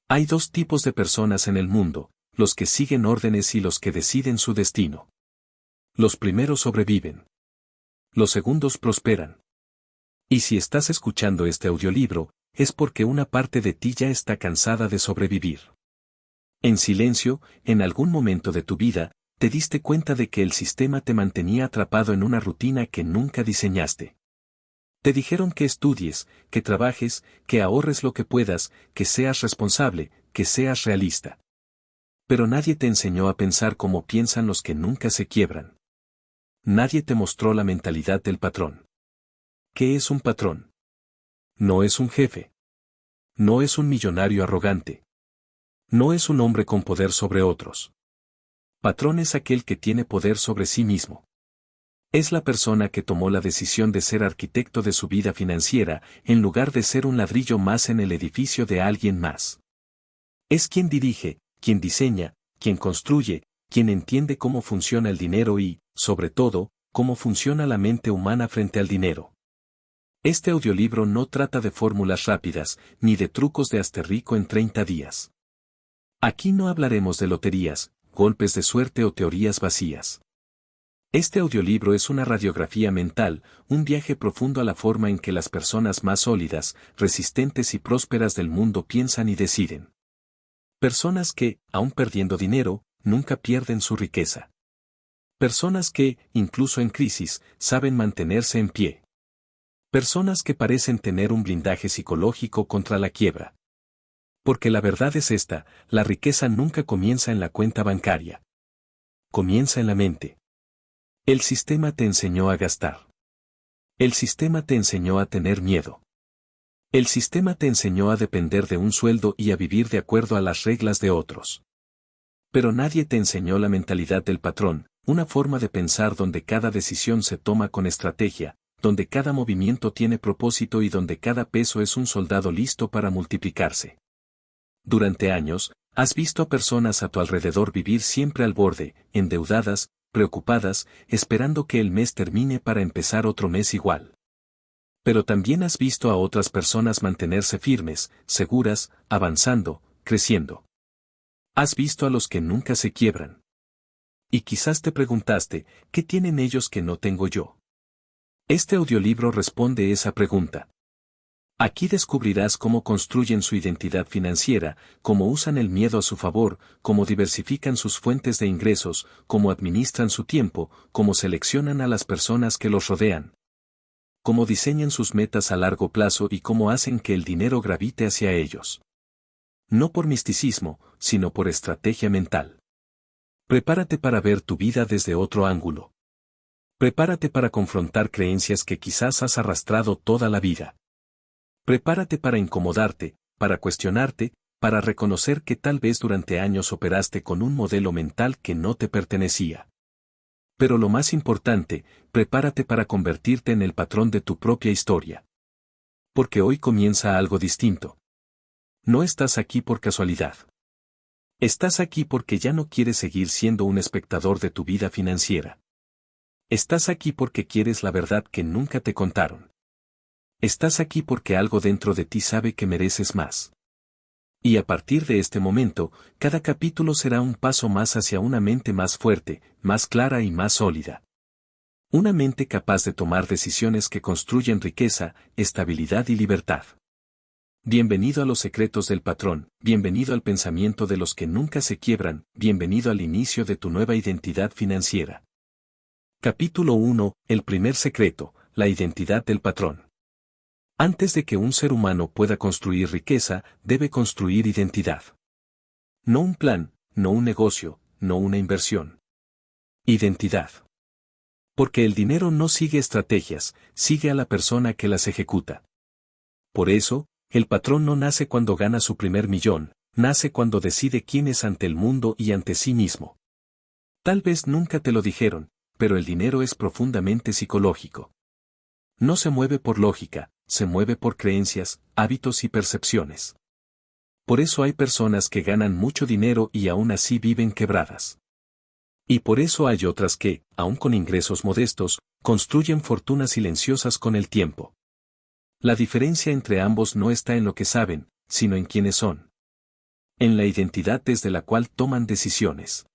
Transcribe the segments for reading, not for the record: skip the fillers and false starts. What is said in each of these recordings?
Hay dos tipos de personas en el mundo, los que siguen órdenes y los que deciden su destino. Los primeros sobreviven. Los segundos prosperan. Y si estás escuchando este audiolibro, es porque una parte de ti ya está cansada de sobrevivir. En silencio, en algún momento de tu vida, te diste cuenta de que el sistema te mantenía atrapado en una rutina que nunca diseñaste. Te dijeron que estudies, que trabajes, que ahorres lo que puedas, que seas responsable, que seas realista. Pero nadie te enseñó a pensar como piensan los que nunca se quiebran. Nadie te mostró la mentalidad del patrón. ¿Qué es un patrón? No es un jefe. No es un millonario arrogante. No es un hombre con poder sobre otros. Patrón es aquel que tiene poder sobre sí mismo. Es la persona que tomó la decisión de ser arquitecto de su vida financiera, en lugar de ser un ladrillo más en el edificio de alguien más. Es quien dirige, quien diseña, quien construye, quien entiende cómo funciona el dinero y, sobre todo, cómo funciona la mente humana frente al dinero. Este audiolibro no trata de fórmulas rápidas, ni de trucos de hazte rico en 30 días. Aquí no hablaremos de loterías, golpes de suerte o teorías vacías. Este audiolibro es una radiografía mental, un viaje profundo a la forma en que las personas más sólidas, resistentes y prósperas del mundo piensan y deciden. Personas que, aun perdiendo dinero, nunca pierden su riqueza. Personas que, incluso en crisis, saben mantenerse en pie. Personas que parecen tener un blindaje psicológico contra la quiebra. Porque la verdad es esta, la riqueza nunca comienza en la cuenta bancaria. Comienza en la mente. El sistema te enseñó a gastar. El sistema te enseñó a tener miedo. El sistema te enseñó a depender de un sueldo y a vivir de acuerdo a las reglas de otros. Pero nadie te enseñó la mentalidad del patrón, una forma de pensar donde cada decisión se toma con estrategia, donde cada movimiento tiene propósito y donde cada peso es un soldado listo para multiplicarse. Durante años, has visto a personas a tu alrededor vivir siempre al borde, endeudadas, preocupadas, esperando que el mes termine para empezar otro mes igual. Pero también has visto a otras personas mantenerse firmes, seguras, avanzando, creciendo. Has visto a los que nunca se quiebran. Y quizás te preguntaste, ¿qué tienen ellos que no tengo yo? Este audiolibro responde esa pregunta. Aquí descubrirás cómo construyen su identidad financiera, cómo usan el miedo a su favor, cómo diversifican sus fuentes de ingresos, cómo administran su tiempo, cómo seleccionan a las personas que los rodean, cómo diseñan sus metas a largo plazo y cómo hacen que el dinero gravite hacia ellos. No por misticismo, sino por estrategia mental. Prepárate para ver tu vida desde otro ángulo. Prepárate para confrontar creencias que quizás has arrastrado toda la vida. Prepárate para incomodarte, para cuestionarte, para reconocer que tal vez durante años operaste con un modelo mental que no te pertenecía. Pero lo más importante, prepárate para convertirte en el patrón de tu propia historia. Porque hoy comienza algo distinto. No estás aquí por casualidad. Estás aquí porque ya no quieres seguir siendo un espectador de tu vida financiera. Estás aquí porque quieres la verdad que nunca te contaron. Estás aquí porque algo dentro de ti sabe que mereces más. Y a partir de este momento, cada capítulo será un paso más hacia una mente más fuerte, más clara y más sólida. Una mente capaz de tomar decisiones que construyen riqueza, estabilidad y libertad. Bienvenido a los secretos del patrón, bienvenido al pensamiento de los que nunca se quiebran, bienvenido al inicio de tu nueva identidad financiera. Capítulo 1, el primer secreto, la identidad del patrón. Antes de que un ser humano pueda construir riqueza, debe construir identidad. No un plan, no un negocio, no una inversión. Identidad. Porque el dinero no sigue estrategias, sigue a la persona que las ejecuta. Por eso, el patrón no nace cuando gana su primer millón, nace cuando decide quién es ante el mundo y ante sí mismo. Tal vez nunca te lo dijeron, pero el dinero es profundamente psicológico. No se mueve por lógica, se mueve por creencias, hábitos y percepciones. Por eso hay personas que ganan mucho dinero y aún así viven quebradas. Y por eso hay otras que, aun con ingresos modestos, construyen fortunas silenciosas con el tiempo. La diferencia entre ambos no está en lo que saben, sino en quiénes son. En la identidad desde la cual toman decisiones.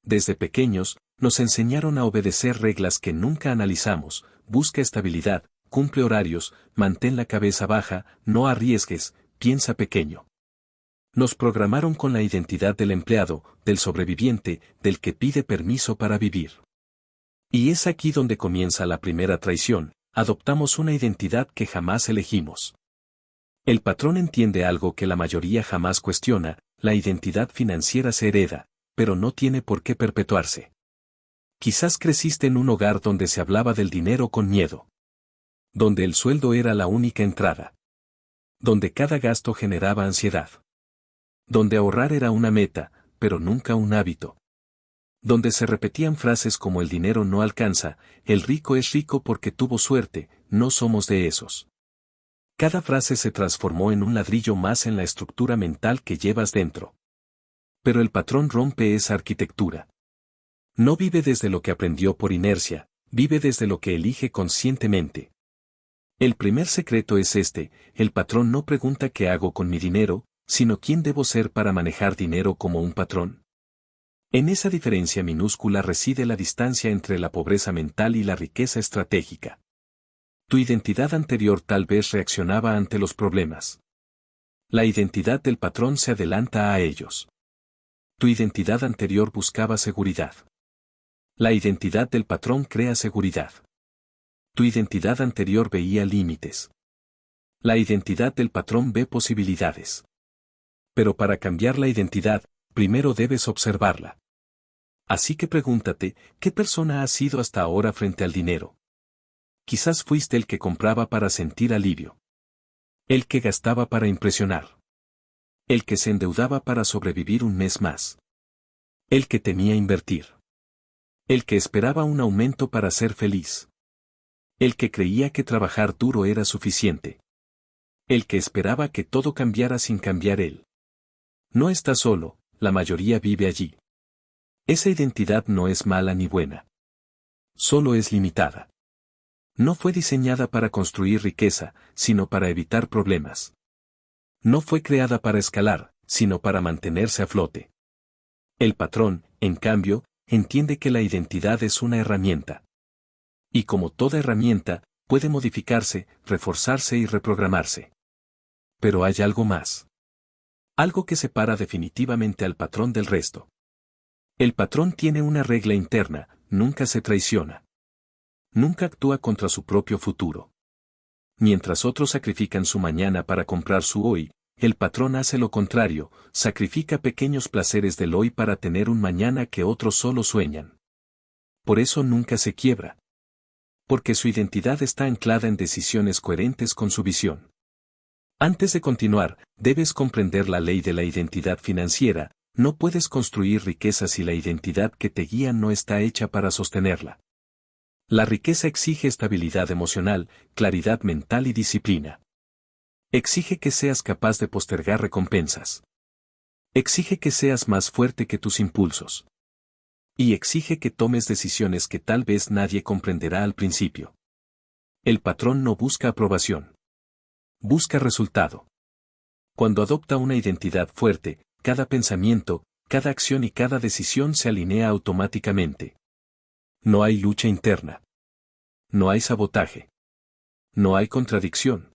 Desde pequeños, nos enseñaron a obedecer reglas que nunca analizamos: busca estabilidad, cumple horarios, mantén la cabeza baja, no arriesgues, piensa pequeño. Nos programaron con la identidad del empleado, del sobreviviente, del que pide permiso para vivir. Y es aquí donde comienza la primera traición: adoptamos una identidad que jamás elegimos. El patrón entiende algo que la mayoría jamás cuestiona: la identidad financiera se hereda, pero no tiene por qué perpetuarse. Quizás creciste en un hogar donde se hablaba del dinero con miedo. Donde el sueldo era la única entrada. Donde cada gasto generaba ansiedad. Donde ahorrar era una meta, pero nunca un hábito. Donde se repetían frases como: el dinero no alcanza, el rico es rico porque tuvo suerte, no somos de esos. Cada frase se transformó en un ladrillo más en la estructura mental que llevas dentro. Pero el patrón rompe esa arquitectura. No vive desde lo que aprendió por inercia, vive desde lo que elige conscientemente. El primer secreto es este: el patrón no pregunta qué hago con mi dinero, sino quién debo ser para manejar dinero como un patrón. En esa diferencia minúscula reside la distancia entre la pobreza mental y la riqueza estratégica. Tu identidad anterior tal vez reaccionaba ante los problemas. La identidad del patrón se adelanta a ellos. Tu identidad anterior buscaba seguridad. La identidad del patrón crea seguridad. Tu identidad anterior veía límites. La identidad del patrón ve posibilidades. Pero para cambiar la identidad, primero debes observarla. Así que pregúntate: ¿qué persona has sido hasta ahora frente al dinero? Quizás fuiste el que compraba para sentir alivio. El que gastaba para impresionar. El que se endeudaba para sobrevivir un mes más. El que temía invertir. El que esperaba un aumento para ser feliz. El que creía que trabajar duro era suficiente. El que esperaba que todo cambiara sin cambiar él. No estás solo, la mayoría vive allí. Esa identidad no es mala ni buena. Solo es limitada. No fue diseñada para construir riqueza, sino para evitar problemas. No fue creada para escalar, sino para mantenerse a flote. El patrón, en cambio, entiende que la identidad es una herramienta. Y como toda herramienta, puede modificarse, reforzarse y reprogramarse. Pero hay algo más. Algo que separa definitivamente al patrón del resto. El patrón tiene una regla interna: nunca se traiciona. Nunca actúa contra su propio futuro. Mientras otros sacrifican su mañana para comprar su hoy, el patrón hace lo contrario: sacrifica pequeños placeres del hoy para tener un mañana que otros solo sueñan. Por eso nunca se quiebra. Porque su identidad está anclada en decisiones coherentes con su visión. Antes de continuar, debes comprender la ley de la identidad financiera: no puedes construir riqueza si la identidad que te guía no está hecha para sostenerla. La riqueza exige estabilidad emocional, claridad mental y disciplina. Exige que seas capaz de postergar recompensas. Exige que seas más fuerte que tus impulsos. Y exige que tomes decisiones que tal vez nadie comprenderá al principio. El patrón no busca aprobación. Busca resultado. Cuando adopta una identidad fuerte, cada pensamiento, cada acción y cada decisión se alinea automáticamente. No hay lucha interna. No hay sabotaje. No hay contradicción.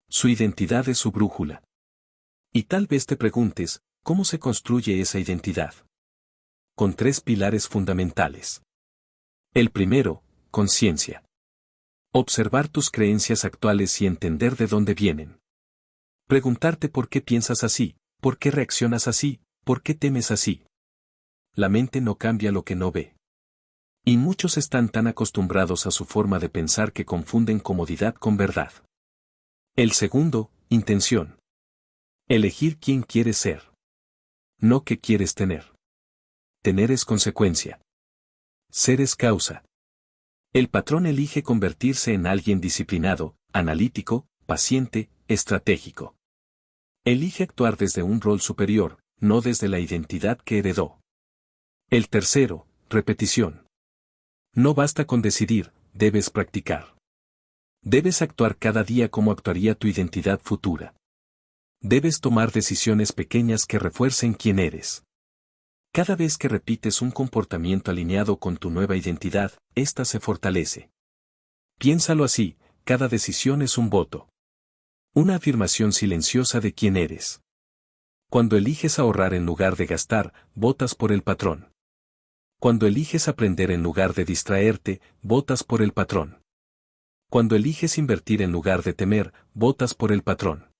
Su identidad es su brújula. Y tal vez te preguntes: ¿cómo se construye esa identidad? Con 3 pilares fundamentales. El primero, conciencia. Observar tus creencias actuales y entender de dónde vienen. Preguntarte por qué piensas así, por qué reaccionas así, por qué temes así. La mente no cambia lo que no ve. Y muchos están tan acostumbrados a su forma de pensar que confunden comodidad con verdad. El segundo, intención. Elegir quién quieres ser. No qué quieres tener. Tener es consecuencia. Ser es causa. El patrón elige convertirse en alguien disciplinado, analítico, paciente, estratégico. Elige actuar desde un rol superior, no desde la identidad que heredó. El tercero, repetición. No basta con decidir, debes practicar. Debes actuar cada día como actuaría tu identidad futura. Debes tomar decisiones pequeñas que refuercen quién eres. Cada vez que repites un comportamiento alineado con tu nueva identidad, ésta se fortalece. Piénsalo así, cada decisión es un voto. Una afirmación silenciosa de quién eres. Cuando eliges ahorrar en lugar de gastar, votas por el patrón. Cuando eliges aprender en lugar de distraerte, votas por el patrón. Cuando eliges invertir en lugar de temer, votas por el patrón.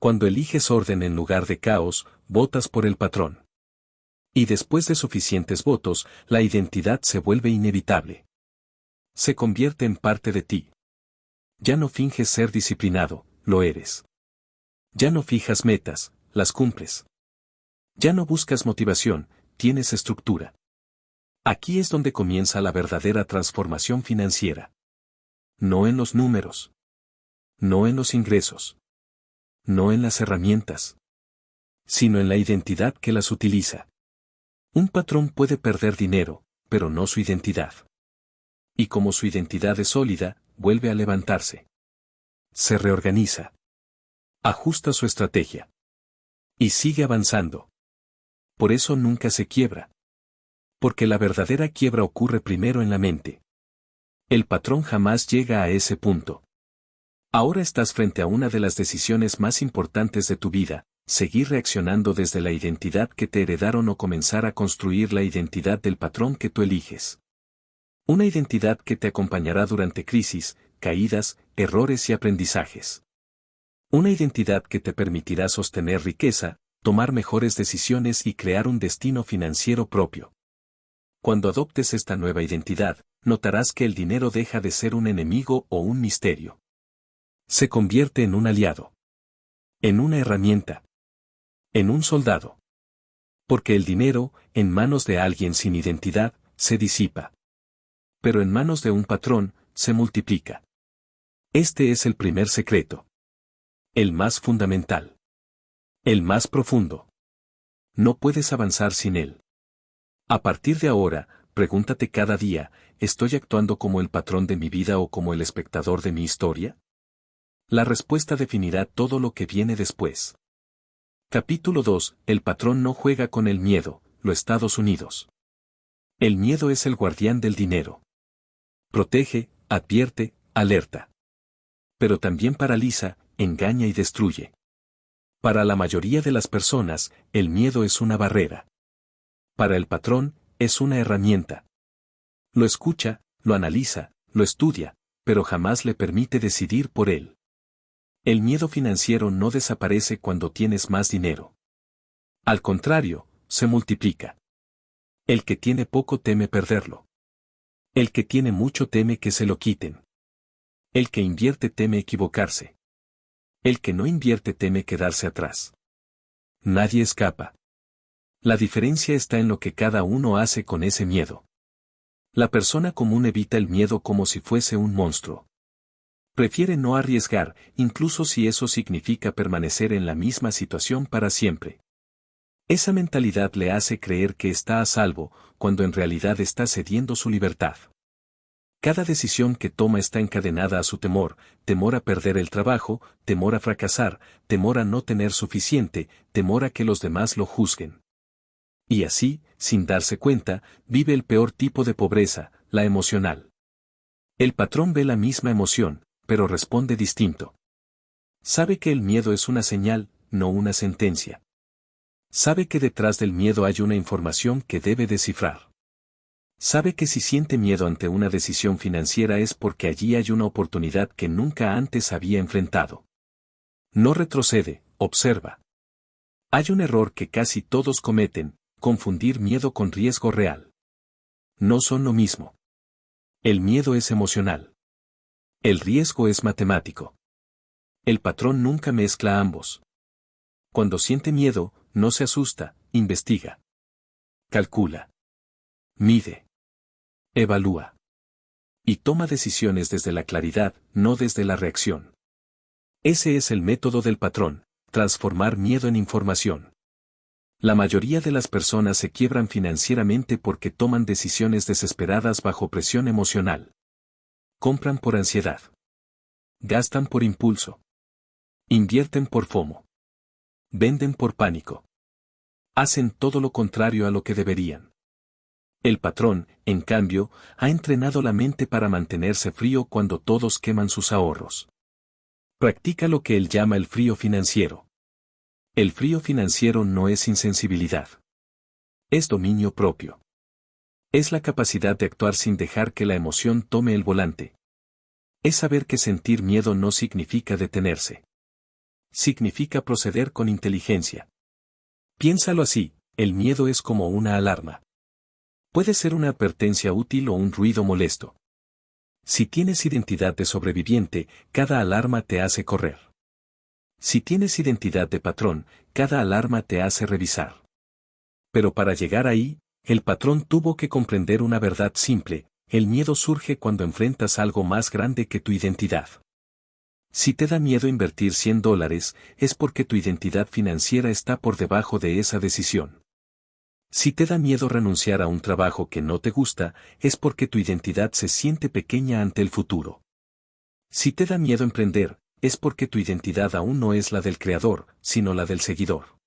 Cuando eliges orden en lugar de caos, votas por el patrón. Y después de suficientes votos, la identidad se vuelve inevitable. Se convierte en parte de ti. Ya no finges ser disciplinado, lo eres. Ya no fijas metas, las cumples. Ya no buscas motivación, tienes estructura. Aquí es donde comienza la verdadera transformación financiera. No en los números. No en los ingresos. No en las herramientas. Sino en la identidad que las utiliza. Un patrón puede perder dinero, pero no su identidad. Y como su identidad es sólida, vuelve a levantarse. Se reorganiza. Ajusta su estrategia. Y sigue avanzando. Por eso nunca se quiebra. Porque la verdadera quiebra ocurre primero en la mente. El patrón jamás llega a ese punto. Ahora estás frente a una de las decisiones más importantes de tu vida, seguir reaccionando desde la identidad que te heredaron o comenzar a construir la identidad del patrón que tú eliges. Una identidad que te acompañará durante crisis, caídas, errores y aprendizajes. Una identidad que te permitirá sostener riqueza, tomar mejores decisiones y crear un destino financiero propio. Cuando adoptes esta nueva identidad, notarás que el dinero deja de ser un enemigo o un misterio. Se convierte en un aliado. En una herramienta. En un soldado. Porque el dinero, en manos de alguien sin identidad, se disipa. Pero en manos de un patrón, se multiplica. Este es el primer secreto. El más fundamental. El más profundo. No puedes avanzar sin él. A partir de ahora, pregúntate cada día, ¿estoy actuando como el patrón de mi vida o como el espectador de mi historia? La respuesta definirá todo lo que viene después. Capítulo 2. El patrón no juega con el miedo, los Estados Unidos. El miedo es el guardián del dinero. Protege, advierte, alerta. Pero también paraliza, engaña y destruye. Para la mayoría de las personas, el miedo es una barrera. Para el patrón, es una herramienta. Lo escucha, lo analiza, lo estudia, pero jamás le permite decidir por él. El miedo financiero no desaparece cuando tienes más dinero. Al contrario, se multiplica. El que tiene poco teme perderlo. El que tiene mucho teme que se lo quiten. El que invierte teme equivocarse. El que no invierte teme quedarse atrás. Nadie escapa. La diferencia está en lo que cada uno hace con ese miedo. La persona común evita el miedo como si fuese un monstruo. Prefiere no arriesgar, incluso si eso significa permanecer en la misma situación para siempre. Esa mentalidad le hace creer que está a salvo, cuando en realidad está cediendo su libertad. Cada decisión que toma está encadenada a su temor, temor a perder el trabajo, temor a fracasar, temor a no tener suficiente, temor a que los demás lo juzguen. Y así, sin darse cuenta, vive el peor tipo de pobreza, la emocional. El patrón ve la misma emoción, pero responde distinto. Sabe que el miedo es una señal, no una sentencia. Sabe que detrás del miedo hay una información que debe descifrar. Sabe que si siente miedo ante una decisión financiera es porque allí hay una oportunidad que nunca antes había enfrentado. No retrocede, observa. Hay un error que casi todos cometen, confundir miedo con riesgo real. No son lo mismo. El miedo es emocional. El riesgo es matemático. El patrón nunca mezcla ambos. Cuando siente miedo, no se asusta, investiga. Calcula. Mide. Evalúa. Y toma decisiones desde la claridad, no desde la reacción. Ese es el método del patrón, transformar miedo en información. La mayoría de las personas se quiebran financieramente porque toman decisiones desesperadas bajo presión emocional. Compran por ansiedad. Gastan por impulso. Invierten por FOMO. Venden por pánico. Hacen todo lo contrario a lo que deberían. El patrón, en cambio, ha entrenado la mente para mantenerse frío cuando todos queman sus ahorros. Practica lo que él llama el frío financiero. El frío financiero no es insensibilidad. Es dominio propio. Es la capacidad de actuar sin dejar que la emoción tome el volante. Es saber que sentir miedo no significa detenerse. Significa proceder con inteligencia. Piénsalo así, el miedo es como una alarma. Puede ser una advertencia útil o un ruido molesto. Si tienes identidad de sobreviviente, cada alarma te hace correr. Si tienes identidad de patrón, cada alarma te hace revisar. Pero para llegar ahí, el patrón tuvo que comprender una verdad simple: el miedo surge cuando enfrentas algo más grande que tu identidad. Si te da miedo invertir $100, es porque tu identidad financiera está por debajo de esa decisión. Si te da miedo renunciar a un trabajo que no te gusta, es porque tu identidad se siente pequeña ante el futuro. Si te da miedo emprender, es porque tu identidad aún no es la del creador, sino la del seguidor.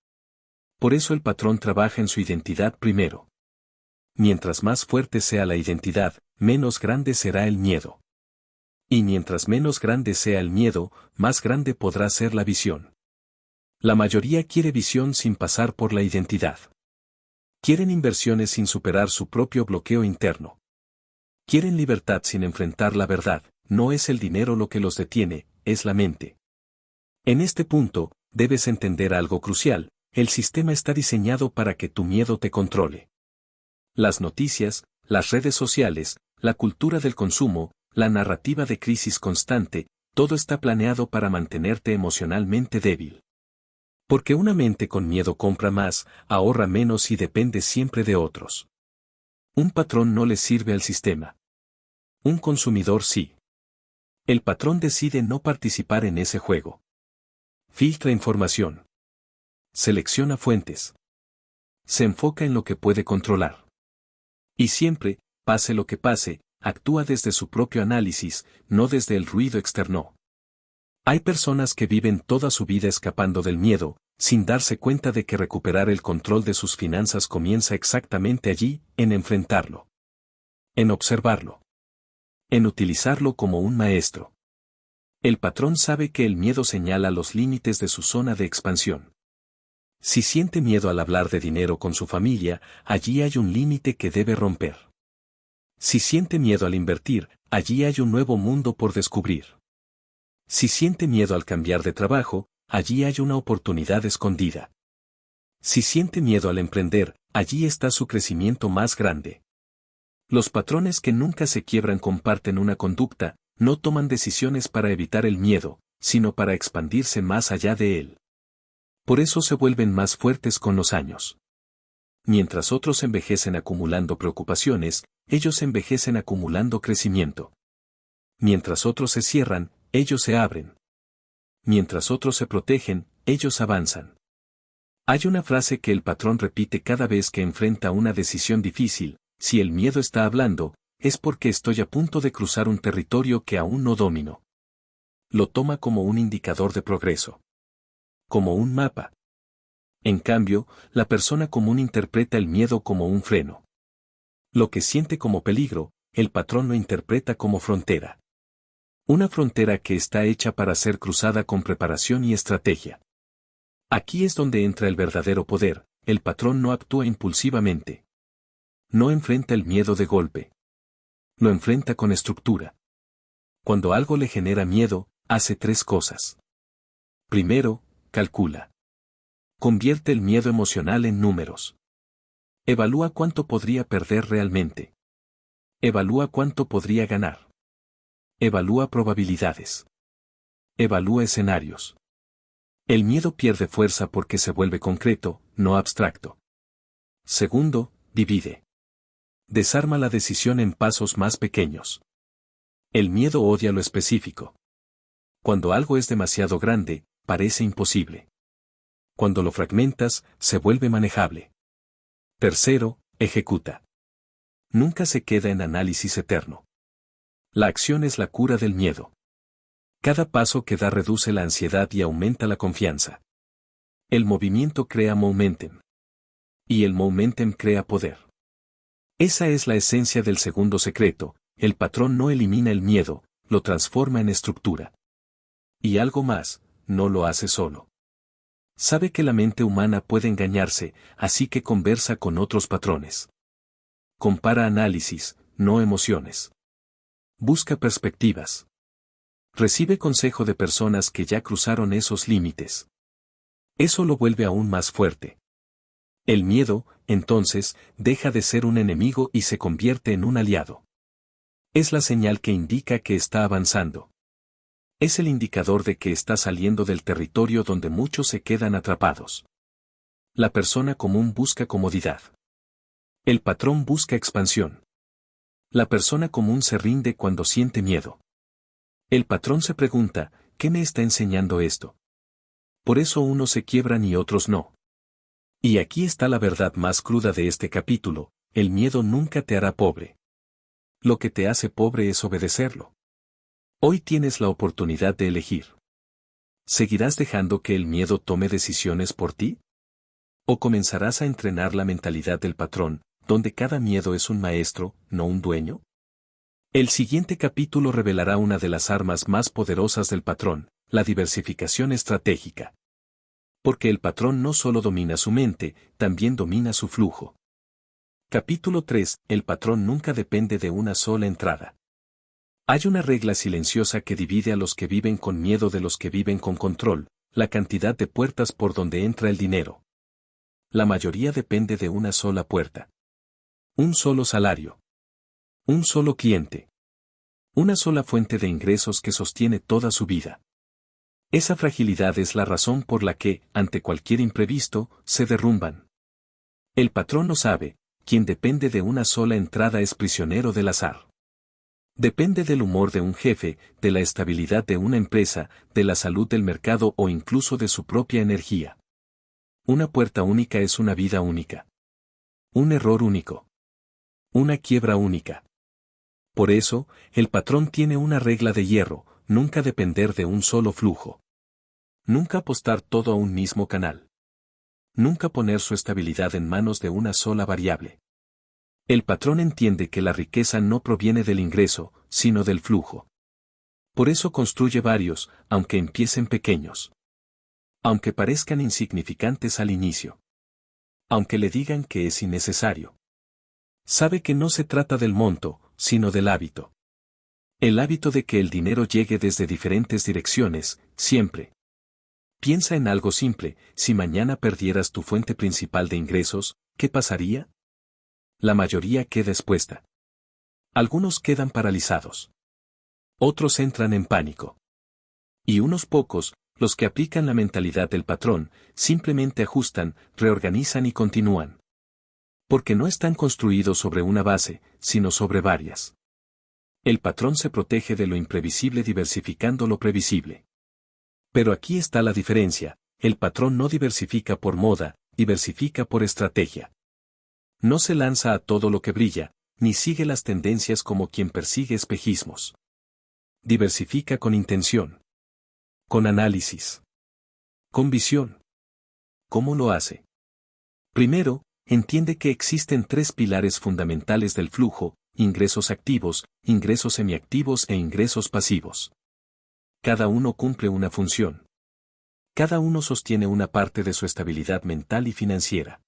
Por eso el patrón trabaja en su identidad primero. Mientras más fuerte sea la identidad, menos grande será el miedo. Y mientras menos grande sea el miedo, más grande podrá ser la visión. La mayoría quiere visión sin pasar por la identidad. Quieren inversiones sin superar su propio bloqueo interno. Quieren libertad sin enfrentar la verdad: no es el dinero lo que los detiene, es la mente. En este punto, debes entender algo crucial: el sistema está diseñado para que tu miedo te controle. Las noticias, las redes sociales, la cultura del consumo, la narrativa de crisis constante, todo está planeado para mantenerte emocionalmente débil. Porque una mente con miedo compra más, ahorra menos y depende siempre de otros. Un patrón no le sirve al sistema. Un consumidor sí. El patrón decide no participar en ese juego. Filtra información. Selecciona fuentes. Se enfoca en lo que puede controlar. Y siempre, pase lo que pase, actúa desde su propio análisis, no desde el ruido externo. Hay personas que viven toda su vida escapando del miedo, sin darse cuenta de que recuperar el control de sus finanzas comienza exactamente allí, en enfrentarlo. En observarlo. En utilizarlo como un maestro. El patrón sabe que el miedo señala los límites de su zona de expansión. Si siente miedo al hablar de dinero con su familia, allí hay un límite que debe romper. Si siente miedo al invertir, allí hay un nuevo mundo por descubrir. Si siente miedo al cambiar de trabajo, allí hay una oportunidad escondida. Si siente miedo al emprender, allí está su crecimiento más grande. Los patrones que nunca se quiebran comparten una conducta: no toman decisiones para evitar el miedo, sino para expandirse más allá de él. Por eso se vuelven más fuertes con los años. Mientras otros envejecen acumulando preocupaciones, ellos envejecen acumulando crecimiento. Mientras otros se cierran, ellos se abren. Mientras otros se protegen, ellos avanzan. Hay una frase que el patrón repite cada vez que enfrenta una decisión difícil: si el miedo está hablando, es porque estoy a punto de cruzar un territorio que aún no domino. Lo toma como un indicador de progreso. Como un mapa. En cambio, la persona común interpreta el miedo como un freno. Lo que siente como peligro, el patrón lo interpreta como frontera. Una frontera que está hecha para ser cruzada con preparación y estrategia. Aquí es donde entra el verdadero poder: el patrón no actúa impulsivamente. No enfrenta el miedo de golpe. Lo enfrenta con estructura. Cuando algo le genera miedo, hace 3 cosas. Primero, calcula. Convierte el miedo emocional en números. Evalúa cuánto podría perder realmente. Evalúa cuánto podría ganar. Evalúa probabilidades. Evalúa escenarios. El miedo pierde fuerza porque se vuelve concreto, no abstracto. Segundo, divide. Desarma la decisión en pasos más pequeños. El miedo odia lo específico. Cuando algo es demasiado grande, parece imposible. Cuando lo fragmentas, se vuelve manejable. Tercero, ejecuta. Nunca se queda en análisis eterno. La acción es la cura del miedo. Cada paso que da reduce la ansiedad y aumenta la confianza. El movimiento crea momentum. Y el momentum crea poder. Esa es la esencia del segundo secreto: el patrón no elimina el miedo, lo transforma en estructura. Y algo más, no lo hace solo. Sabe que la mente humana puede engañarse, así que conversa con otros patrones. Compara análisis, no emociones. Busca perspectivas. Recibe consejo de personas que ya cruzaron esos límites. Eso lo vuelve aún más fuerte. El miedo, entonces, deja de ser un enemigo y se convierte en un aliado. Es la señal que indica que está avanzando. Es el indicador de que está saliendo del territorio donde muchos se quedan atrapados. La persona común busca comodidad. El patrón busca expansión. La persona común se rinde cuando siente miedo. El patrón se pregunta, ¿qué me está enseñando esto? Por eso unos se quiebran y otros no. Y aquí está la verdad más cruda de este capítulo: el miedo nunca te hará pobre. Lo que te hace pobre es obedecerlo. Hoy tienes la oportunidad de elegir. ¿Seguirás dejando que el miedo tome decisiones por ti? ¿O comenzarás a entrenar la mentalidad del patrón, donde cada miedo es un maestro, no un dueño? El siguiente capítulo revelará una de las armas más poderosas del patrón: la diversificación estratégica. Porque el patrón no solo domina su mente, también domina su flujo. Capítulo 3. El patrón nunca depende de una sola entrada. Hay una regla silenciosa que divide a los que viven con miedo de los que viven con control: la cantidad de puertas por donde entra el dinero. La mayoría depende de una sola puerta. Un solo salario. Un solo cliente. Una sola fuente de ingresos que sostiene toda su vida. Esa fragilidad es la razón por la que, ante cualquier imprevisto, se derrumban. El patrón lo sabe: quien depende de una sola entrada es prisionero del azar. Depende del humor de un jefe, de la estabilidad de una empresa, de la salud del mercado o incluso de su propia energía. Una puerta única es una vida única. Un error único. Una quiebra única. Por eso, el patrón tiene una regla de hierro: nunca depender de un solo flujo. Nunca apostar todo a un mismo canal. Nunca poner su estabilidad en manos de una sola variable. El patrón entiende que la riqueza no proviene del ingreso, sino del flujo. Por eso construye varios, aunque empiecen pequeños. Aunque parezcan insignificantes al inicio. Aunque le digan que es innecesario. Sabe que no se trata del monto, sino del hábito. El hábito de que el dinero llegue desde diferentes direcciones, siempre. Piensa en algo simple: si mañana perdieras tu fuente principal de ingresos, ¿qué pasaría? La mayoría queda expuesta. Algunos quedan paralizados. Otros entran en pánico. Y unos pocos, los que aplican la mentalidad del patrón, simplemente ajustan, reorganizan y continúan. Porque no están construidos sobre una base, sino sobre varias. El patrón se protege de lo imprevisible diversificando lo previsible. Pero aquí está la diferencia: el patrón no diversifica por moda, diversifica por estrategia. No se lanza a todo lo que brilla, ni sigue las tendencias como quien persigue espejismos. Diversifica con intención. Con análisis. Con visión. ¿Cómo lo hace? Primero, entiende que existen tres pilares fundamentales del flujo: ingresos activos, ingresos semiactivos e ingresos pasivos. Cada uno cumple una función. Cada uno sostiene una parte de su estabilidad mental y financiera.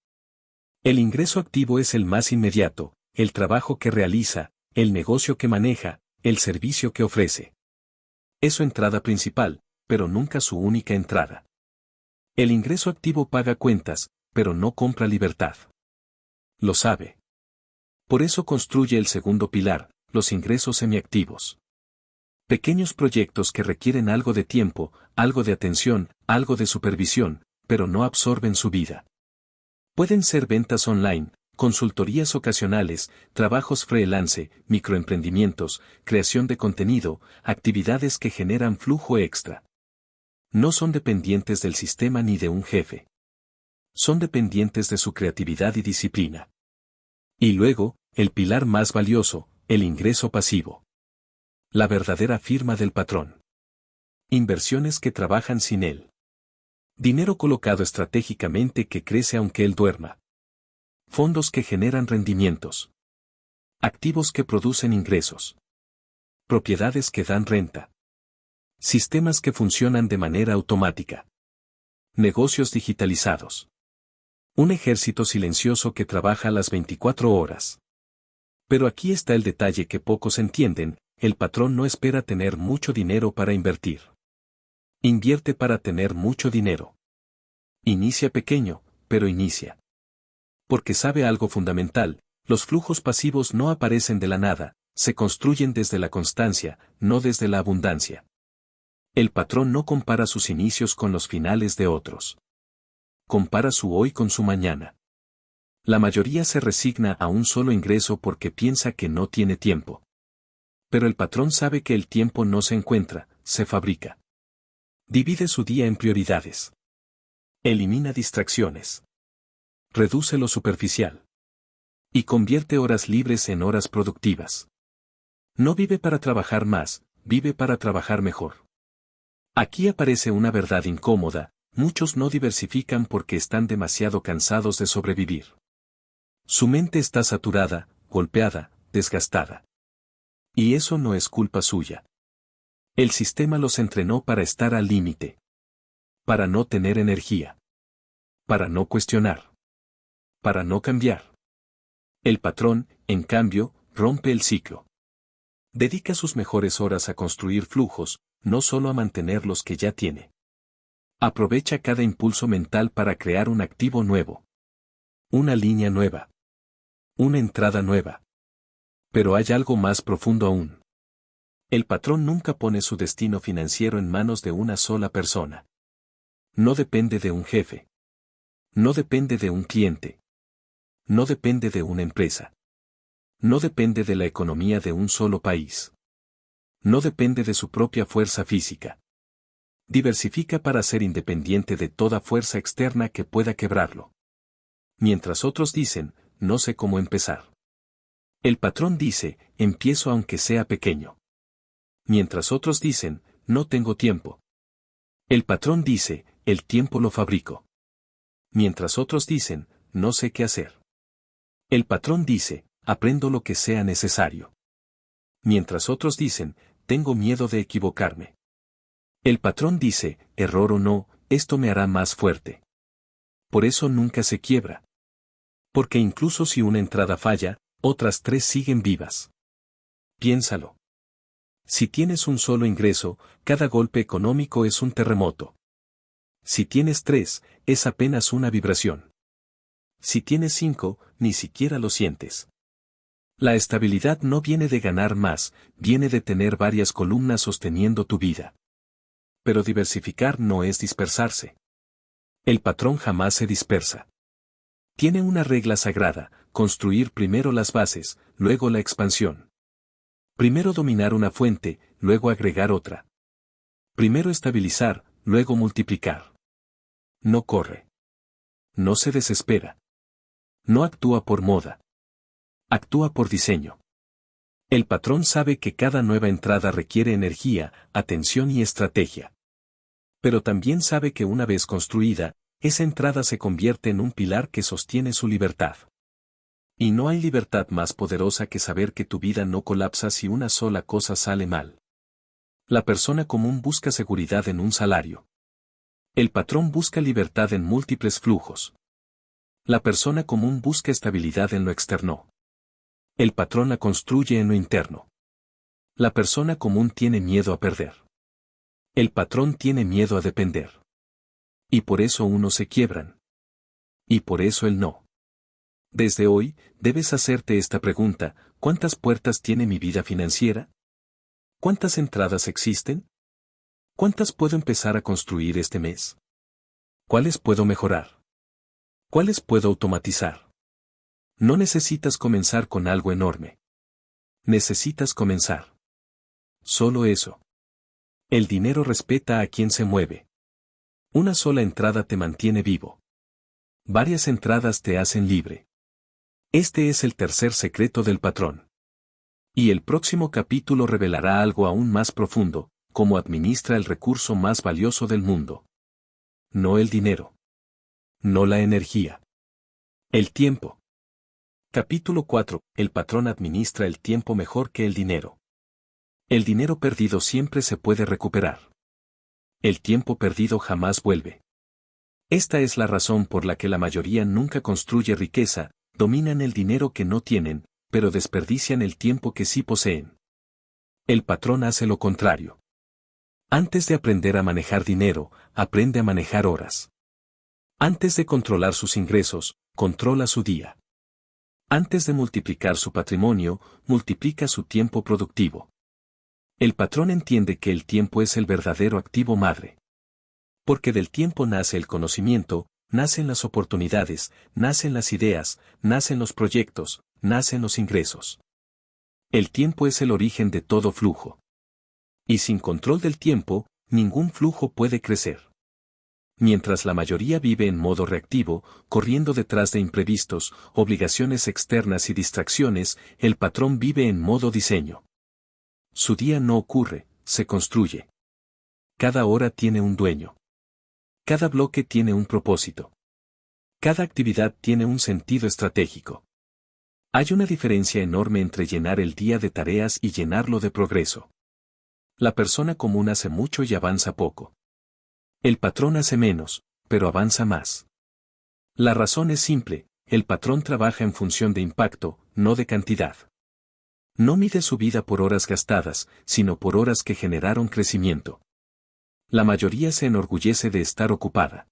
El ingreso activo es el más inmediato: el trabajo que realiza, el negocio que maneja, el servicio que ofrece. Es su entrada principal, pero nunca su única entrada. El ingreso activo paga cuentas, pero no compra libertad. Lo sabe. Por eso construye el segundo pilar: los ingresos semiactivos. Pequeños proyectos que requieren algo de tiempo, algo de atención, algo de supervisión, pero no absorben su vida. Pueden ser ventas online, consultorías ocasionales, trabajos freelance, microemprendimientos, creación de contenido, actividades que generan flujo extra. No son dependientes del sistema ni de un jefe. Son dependientes de su creatividad y disciplina. Y luego, el pilar más valioso: el ingreso pasivo. La verdadera firma del patrón. Inversiones que trabajan sin él. Dinero colocado estratégicamente que crece aunque él duerma. Fondos que generan rendimientos. Activos que producen ingresos. Propiedades que dan renta. Sistemas que funcionan de manera automática. Negocios digitalizados. Un ejército silencioso que trabaja las 24 horas. Pero aquí está el detalle que pocos entienden: el patrón no espera tener mucho dinero para invertir. Invierte para tener mucho dinero. Inicia pequeño, pero inicia. Porque sabe algo fundamental: los flujos pasivos no aparecen de la nada, se construyen desde la constancia, no desde la abundancia. El patrón no compara sus inicios con los finales de otros. Compara su hoy con su mañana. La mayoría se resigna a un solo ingreso porque piensa que no tiene tiempo. Pero el patrón sabe que el tiempo no se encuentra, se fabrica. Divide su día en prioridades. Elimina distracciones. Reduce lo superficial. Y convierte horas libres en horas productivas. No vive para trabajar más, vive para trabajar mejor. Aquí aparece una verdad incómoda: muchos no diversifican porque están demasiado cansados de sobrevivir. Su mente está saturada, golpeada, desgastada. Y eso no es culpa suya. El sistema los entrenó para estar al límite. Para no tener energía. Para no cuestionar. Para no cambiar. El patrón, en cambio, rompe el ciclo. Dedica sus mejores horas a construir flujos, no solo a mantener los que ya tiene. Aprovecha cada impulso mental para crear un activo nuevo. Una línea nueva. Una entrada nueva. Pero hay algo más profundo aún. El patrón nunca pone su destino financiero en manos de una sola persona. No depende de un jefe. No depende de un cliente. No depende de una empresa. No depende de la economía de un solo país. No depende de su propia fuerza física. Diversifica para ser independiente de toda fuerza externa que pueda quebrarlo. Mientras otros dicen: no sé cómo empezar. El patrón dice: empiezo aunque sea pequeño. Mientras otros dicen: no tengo tiempo. El patrón dice: el tiempo lo fabrico. Mientras otros dicen: no sé qué hacer. El patrón dice: aprendo lo que sea necesario. Mientras otros dicen: tengo miedo de equivocarme. El patrón dice: error o no, esto me hará más fuerte. Por eso nunca se quiebra. Porque incluso si una entrada falla, otras 3 siguen vivas. Piénsalo. Si tienes un solo ingreso, cada golpe económico es un terremoto. Si tienes 3, es apenas una vibración. Si tienes 5, ni siquiera lo sientes. La estabilidad no viene de ganar más, viene de tener varias columnas sosteniendo tu vida. Pero diversificar no es dispersarse. El patrón jamás se dispersa. Tiene una regla sagrada: construir primero las bases, luego la expansión. Primero dominar una fuente, luego agregar otra. Primero estabilizar, luego multiplicar. No corre. No se desespera. No actúa por moda. Actúa por diseño. El patrón sabe que cada nueva entrada requiere energía, atención y estrategia. Pero también sabe que una vez construida, esa entrada se convierte en un pilar que sostiene su libertad. Y no hay libertad más poderosa que saber que tu vida no colapsa si una sola cosa sale mal. La persona común busca seguridad en un salario. El patrón busca libertad en múltiples flujos. La persona común busca estabilidad en lo externo. El patrón la construye en lo interno. La persona común tiene miedo a perder. El patrón tiene miedo a depender. Y por eso unos se quiebran. Y por eso él no. Desde hoy, debes hacerte esta pregunta: ¿cuántas puertas tiene mi vida financiera? ¿Cuántas entradas existen? ¿Cuántas puedo empezar a construir este mes? ¿Cuáles puedo mejorar? ¿Cuáles puedo automatizar? No necesitas comenzar con algo enorme. Necesitas comenzar. Solo eso. El dinero respeta a quien se mueve. Una sola entrada te mantiene vivo. Varias entradas te hacen libre. Este es el tercer secreto del patrón. Y el próximo capítulo revelará algo aún más profundo: cómo administra el recurso más valioso del mundo. no el dinero. No la energía. El tiempo. Capítulo 4. El patrón administra el tiempo mejor que el dinero. El dinero perdido siempre se puede recuperar. El tiempo perdido jamás vuelve. Esta es la razón por la que la mayoría nunca construye riqueza, dominan el dinero que no tienen, pero desperdician el tiempo que sí poseen. El patrón hace lo contrario. Antes de aprender a manejar dinero, aprende a manejar horas. Antes de controlar sus ingresos, controla su día. Antes de multiplicar su patrimonio, multiplica su tiempo productivo. El patrón entiende que el tiempo es el verdadero activo madre. Porque del tiempo nace el conocimiento, nacen las oportunidades, nacen las ideas, nacen los proyectos, nacen los ingresos. El tiempo es el origen de todo flujo. Y sin control del tiempo, ningún flujo puede crecer. Mientras la mayoría vive en modo reactivo, corriendo detrás de imprevistos, obligaciones externas y distracciones, el patrón vive en modo diseño. Su día no ocurre, se construye. Cada hora tiene un dueño. Cada bloque tiene un propósito. Cada actividad tiene un sentido estratégico. Hay una diferencia enorme entre llenar el día de tareas y llenarlo de progreso. La persona común hace mucho y avanza poco. El patrón hace menos, pero avanza más. La razón es simple, el patrón trabaja en función de impacto, no de cantidad. No mide su vida por horas gastadas, sino por horas que generaron crecimiento. La mayoría se enorgullece de estar ocupada.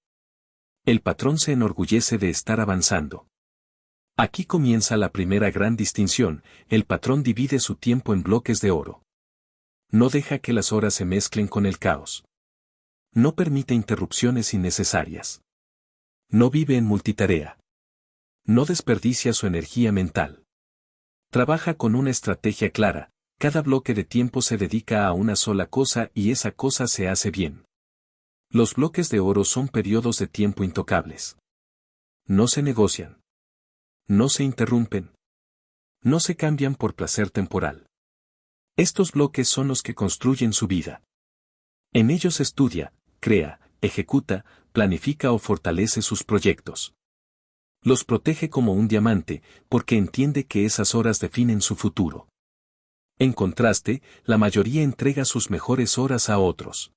El patrón se enorgullece de estar avanzando. Aquí comienza la primera gran distinción, el patrón divide su tiempo en bloques de oro. No deja que las horas se mezclen con el caos. No permite interrupciones innecesarias. No vive en multitarea. No desperdicia su energía mental. Trabaja con una estrategia clara, cada bloque de tiempo se dedica a una sola cosa y esa cosa se hace bien. Los bloques de oro son periodos de tiempo intocables. No se negocian. No se interrumpen. No se cambian por placer temporal. Estos bloques son los que construyen su vida. En ellos estudia, crea, ejecuta, planifica o fortalece sus proyectos. Los protege como un diamante, porque entiende que esas horas definen su futuro. En contraste, la mayoría entrega sus mejores horas a otros.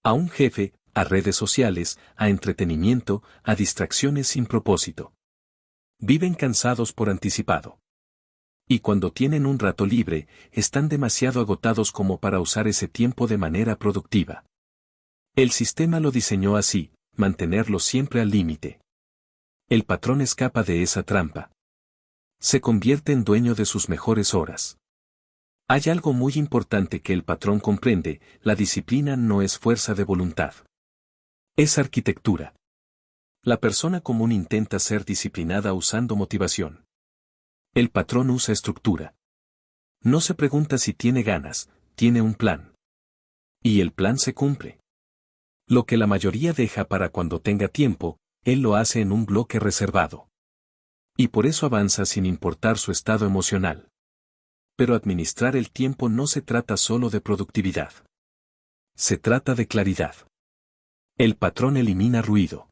A un jefe, a redes sociales, a entretenimiento, a distracciones sin propósito. Viven cansados por anticipado. Y cuando tienen un rato libre, están demasiado agotados como para usar ese tiempo de manera productiva. El sistema lo diseñó así, mantenerlo siempre al límite. El patrón escapa de esa trampa. Se convierte en dueño de sus mejores horas. Hay algo muy importante que el patrón comprende, la disciplina no es fuerza de voluntad. Es arquitectura. La persona común intenta ser disciplinada usando motivación. El patrón usa estructura. No se pregunta si tiene ganas, tiene un plan. Y el plan se cumple. Lo que la mayoría deja para cuando tenga tiempo, él lo hace en un bloque reservado. Y por eso avanza sin importar su estado emocional. Pero administrar el tiempo no se trata solo de productividad. Se trata de claridad. El patrón elimina ruido.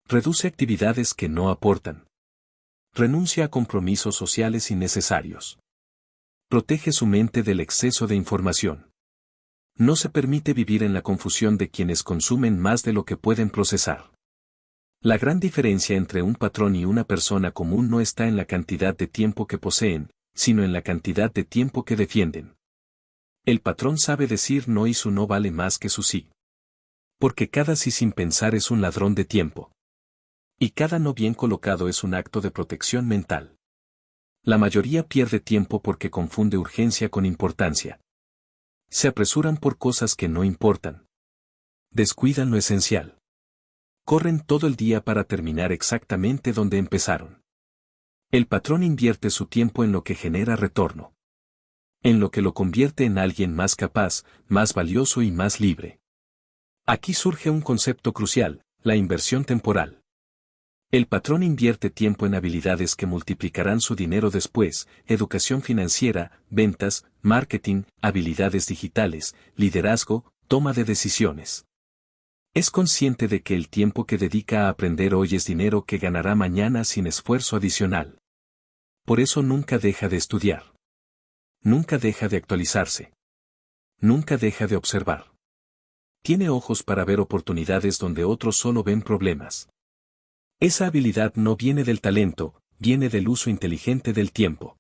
Reduce actividades que no aportan. Renuncia a compromisos sociales innecesarios. Protege su mente del exceso de información. No se permite vivir en la confusión de quienes consumen más de lo que pueden procesar. La gran diferencia entre un patrón y una persona común no está en la cantidad de tiempo que poseen, sino en la cantidad de tiempo que defienden. El patrón sabe decir no y su no vale más que su sí. Porque cada sí sin pensar es un ladrón de tiempo. Y cada no bien colocado es un acto de protección mental. La mayoría pierde tiempo porque confunde urgencia con importancia. Se apresuran por cosas que no importan. Descuidan lo esencial. Corren todo el día para terminar exactamente donde empezaron. El patrón invierte su tiempo en lo que genera retorno. En lo que lo convierte en alguien más capaz, más valioso y más libre. Aquí surge un concepto crucial, la inversión temporal. El patrón invierte tiempo en habilidades que multiplicarán su dinero después, educación financiera, ventas, marketing, habilidades digitales, liderazgo, toma de decisiones. Es consciente de que el tiempo que dedica a aprender hoy es dinero que ganará mañana sin esfuerzo adicional. Por eso nunca deja de estudiar. Nunca deja de actualizarse. Nunca deja de observar. Tiene ojos para ver oportunidades donde otros solo ven problemas. Esa habilidad no viene del talento, viene del uso inteligente del tiempo.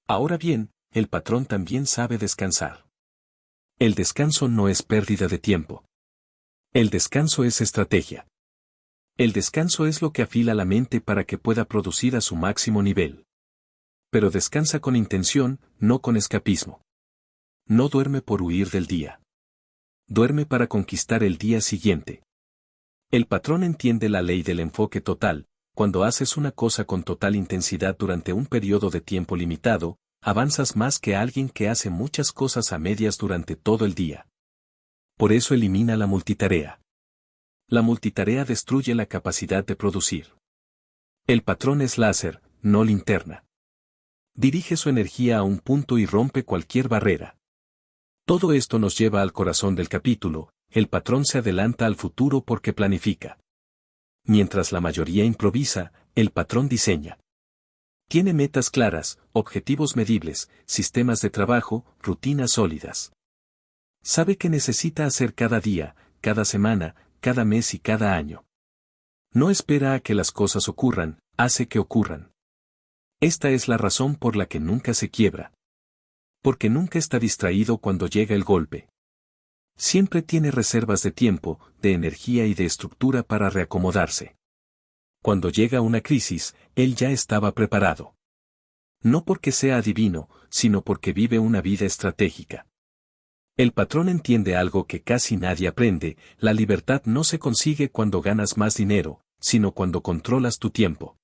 Ahora bien, el patrón también sabe descansar. El descanso no es pérdida de tiempo. El descanso es estrategia. El descanso es lo que afila la mente para que pueda producir a su máximo nivel. Pero descansa con intención, no con escapismo. No duerme por huir del día. Duerme para conquistar el día siguiente. El patrón entiende la ley del enfoque total. Cuando haces una cosa con total intensidad durante un periodo de tiempo limitado, avanzas más que alguien que hace muchas cosas a medias durante todo el día. Por eso elimina la multitarea. La multitarea destruye la capacidad de producir. El patrón es láser, no linterna. Dirige su energía a un punto y rompe cualquier barrera. Todo esto nos lleva al corazón del capítulo. El patrón se adelanta al futuro porque planifica. Mientras la mayoría improvisa, el patrón diseña. Tiene metas claras, objetivos medibles, sistemas de trabajo, rutinas sólidas. Sabe qué necesita hacer cada día, cada semana, cada mes y cada año. No espera a que las cosas ocurran, hace que ocurran. Esta es la razón por la que nunca se quiebra. Porque nunca está distraído cuando llega el golpe. Siempre tiene reservas de tiempo, de energía y de estructura para reacomodarse. Cuando llega una crisis, él ya estaba preparado. No porque sea adivino, sino porque vive una vida estratégica. El patrón entiende algo que casi nadie aprende: la libertad no se consigue cuando ganas más dinero, sino cuando controlas tu tiempo.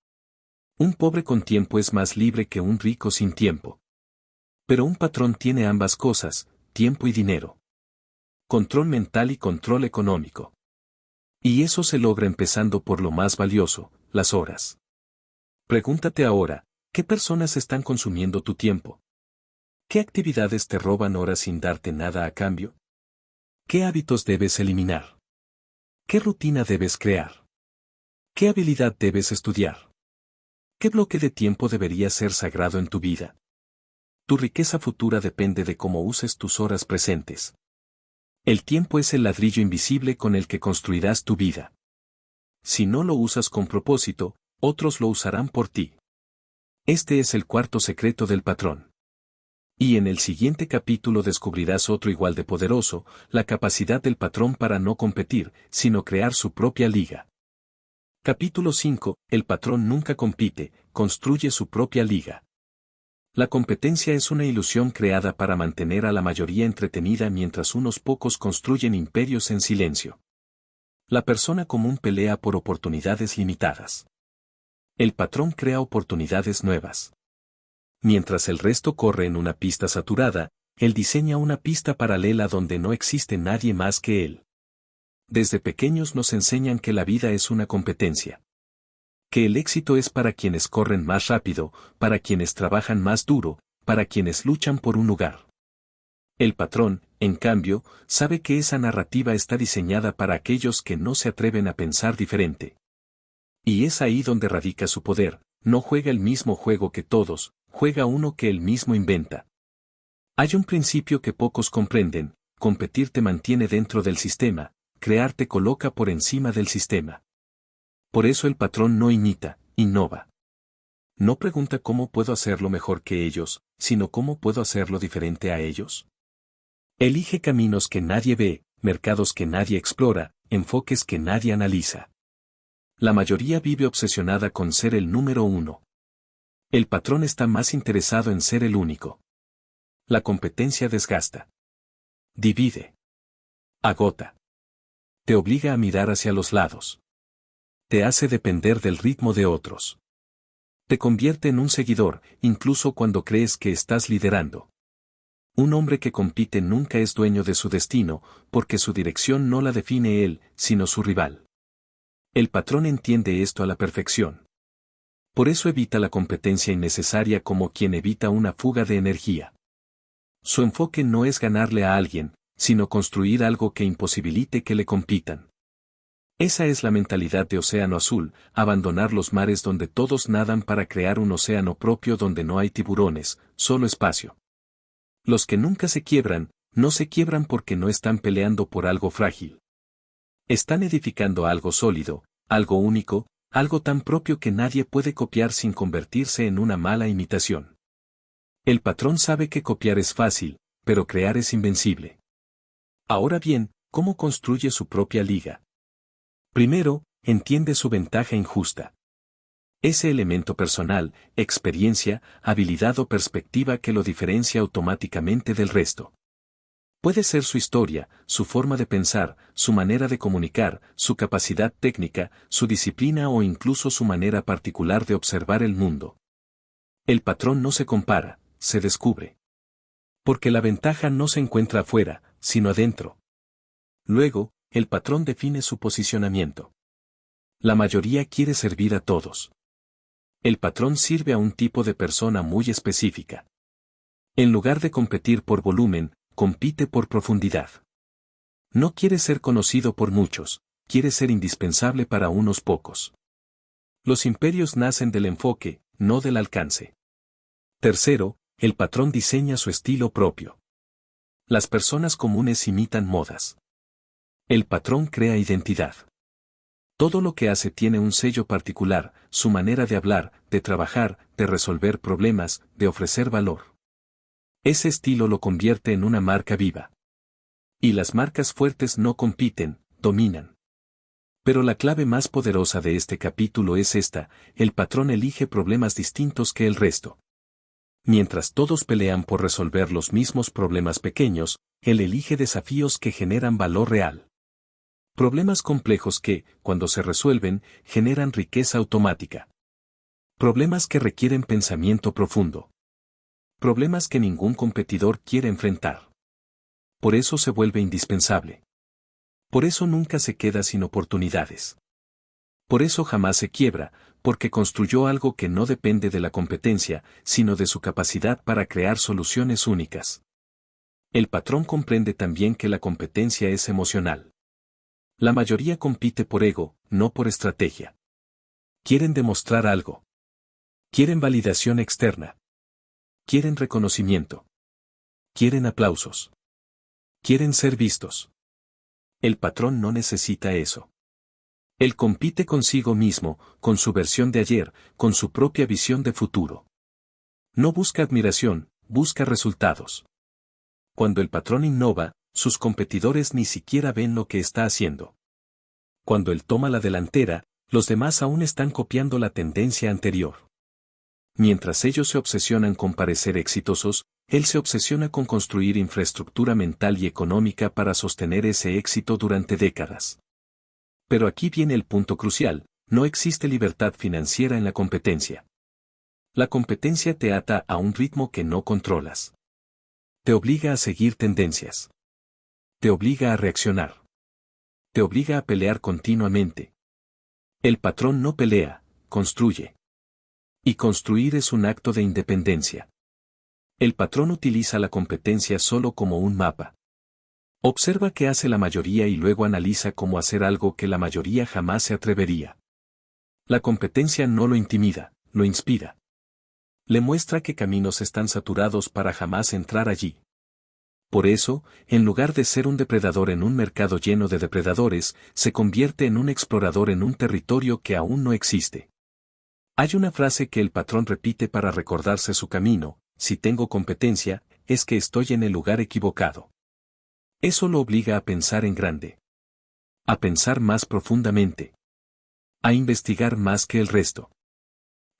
Un pobre con tiempo es más libre que un rico sin tiempo. Pero un patrón tiene ambas cosas, tiempo y dinero. Control mental y control económico. Y eso se logra empezando por lo más valioso, las horas. Pregúntate ahora, ¿qué personas están consumiendo tu tiempo? ¿Qué actividades te roban horas sin darte nada a cambio? ¿Qué hábitos debes eliminar? ¿Qué rutina debes crear? ¿Qué habilidad debes estudiar? ¿Qué bloque de tiempo debería ser sagrado en tu vida? Tu riqueza futura depende de cómo uses tus horas presentes. El tiempo es el ladrillo invisible con el que construirás tu vida. Si no lo usas con propósito, otros lo usarán por ti. Este es el cuarto secreto del patrón. Y en el siguiente capítulo descubrirás otro igual de poderoso: la capacidad del patrón para no competir, sino crear su propia liga. Capítulo 5. El patrón nunca compite, construye su propia liga. La competencia es una ilusión creada para mantener a la mayoría entretenida mientras unos pocos construyen imperios en silencio. La persona común pelea por oportunidades limitadas. El patrón crea oportunidades nuevas. Mientras el resto corre en una pista saturada, él diseña una pista paralela donde no existe nadie más que él. Desde pequeños nos enseñan que la vida es una competencia. Que el éxito es para quienes corren más rápido, para quienes trabajan más duro, para quienes luchan por un lugar. El patrón, en cambio, sabe que esa narrativa está diseñada para aquellos que no se atreven a pensar diferente. Y es ahí donde radica su poder: no juega el mismo juego que todos, juega uno que él mismo inventa. Hay un principio que pocos comprenden: competir te mantiene dentro del sistema, crear te coloca por encima del sistema. Por eso el patrón no imita, innova. No pregunta cómo puedo hacerlo mejor que ellos, sino cómo puedo hacerlo diferente a ellos. Elige caminos que nadie ve, mercados que nadie explora, enfoques que nadie analiza. La mayoría vive obsesionada con ser el número uno. El patrón está más interesado en ser el único. La competencia desgasta. Divide. Agota. Te obliga a mirar hacia los lados. Te hace depender del ritmo de otros. Te convierte en un seguidor, incluso cuando crees que estás liderando. Un hombre que compite nunca es dueño de su destino, porque su dirección no la define él, sino su rival. El patrón entiende esto a la perfección. Por eso evita la competencia innecesaria como quien evita una fuga de energía. Su enfoque no es ganarle a alguien, sino construir algo que imposibilite que le compitan. Esa es la mentalidad de océano azul, abandonar los mares donde todos nadan para crear un océano propio donde no hay tiburones, solo espacio. Los que nunca se quiebran, no se quiebran porque no están peleando por algo frágil. Están edificando algo sólido, algo único, algo tan propio que nadie puede copiar sin convertirse en una mala imitación. El patrón sabe que copiar es fácil, pero crear es invencible. Ahora bien, ¿cómo construye su propia liga? Primero, entiende su ventaja injusta. Ese elemento personal, experiencia, habilidad o perspectiva que lo diferencia automáticamente del resto. Puede ser su historia, su forma de pensar, su manera de comunicar, su capacidad técnica, su disciplina o incluso su manera particular de observar el mundo. El patrón no se compara, se descubre. Porque la ventaja no se encuentra afuera, sino adentro. Luego, el patrón define su posicionamiento. La mayoría quiere servir a todos. El patrón sirve a un tipo de persona muy específica. En lugar de competir por volumen, compite por profundidad. No quiere ser conocido por muchos, quiere ser indispensable para unos pocos. Los imperios nacen del enfoque, no del alcance. Tercero, el patrón diseña su estilo propio. Las personas comunes imitan modas. El patrón crea identidad. Todo lo que hace tiene un sello particular, su manera de hablar, de trabajar, de resolver problemas, de ofrecer valor. Ese estilo lo convierte en una marca viva. Y las marcas fuertes no compiten, dominan. Pero la clave más poderosa de este capítulo es esta: el patrón elige problemas distintos que el resto. Mientras todos pelean por resolver los mismos problemas pequeños, él elige desafíos que generan valor real. Problemas complejos que, cuando se resuelven, generan riqueza automática. Problemas que requieren pensamiento profundo. Problemas que ningún competidor quiere enfrentar. Por eso se vuelve indispensable. Por eso nunca se queda sin oportunidades. Por eso jamás se quiebra, porque construyó algo que no depende de la competencia, sino de su capacidad para crear soluciones únicas. El patrón comprende también que la competencia es emocional. La mayoría compite por ego, no por estrategia. Quieren demostrar algo. Quieren validación externa. Quieren reconocimiento. Quieren aplausos. Quieren ser vistos. El patrón no necesita eso. Él compite consigo mismo, con su versión de ayer, con su propia visión de futuro. No busca admiración, busca resultados. Cuando el patrón innova, sus competidores ni siquiera ven lo que está haciendo. Cuando él toma la delantera, los demás aún están copiando la tendencia anterior. Mientras ellos se obsesionan con parecer exitosos, él se obsesiona con construir infraestructura mental y económica para sostener ese éxito durante décadas. Pero aquí viene el punto crucial: no existe libertad financiera en la competencia. La competencia te ata a un ritmo que no controlas. Te obliga a seguir tendencias. Te obliga a reaccionar. Te obliga a pelear continuamente. El patrón no pelea, construye. Y construir es un acto de independencia. El patrón utiliza la competencia solo como un mapa. Observa qué hace la mayoría y luego analiza cómo hacer algo que la mayoría jamás se atrevería. La competencia no lo intimida, lo inspira. Le muestra que caminos están saturados para jamás entrar allí. Por eso, en lugar de ser un depredador en un mercado lleno de depredadores, se convierte en un explorador en un territorio que aún no existe. Hay una frase que el patrón repite para recordarse su camino: si tengo competencia, es que estoy en el lugar equivocado. Eso lo obliga a pensar en grande. A pensar más profundamente. A investigar más que el resto.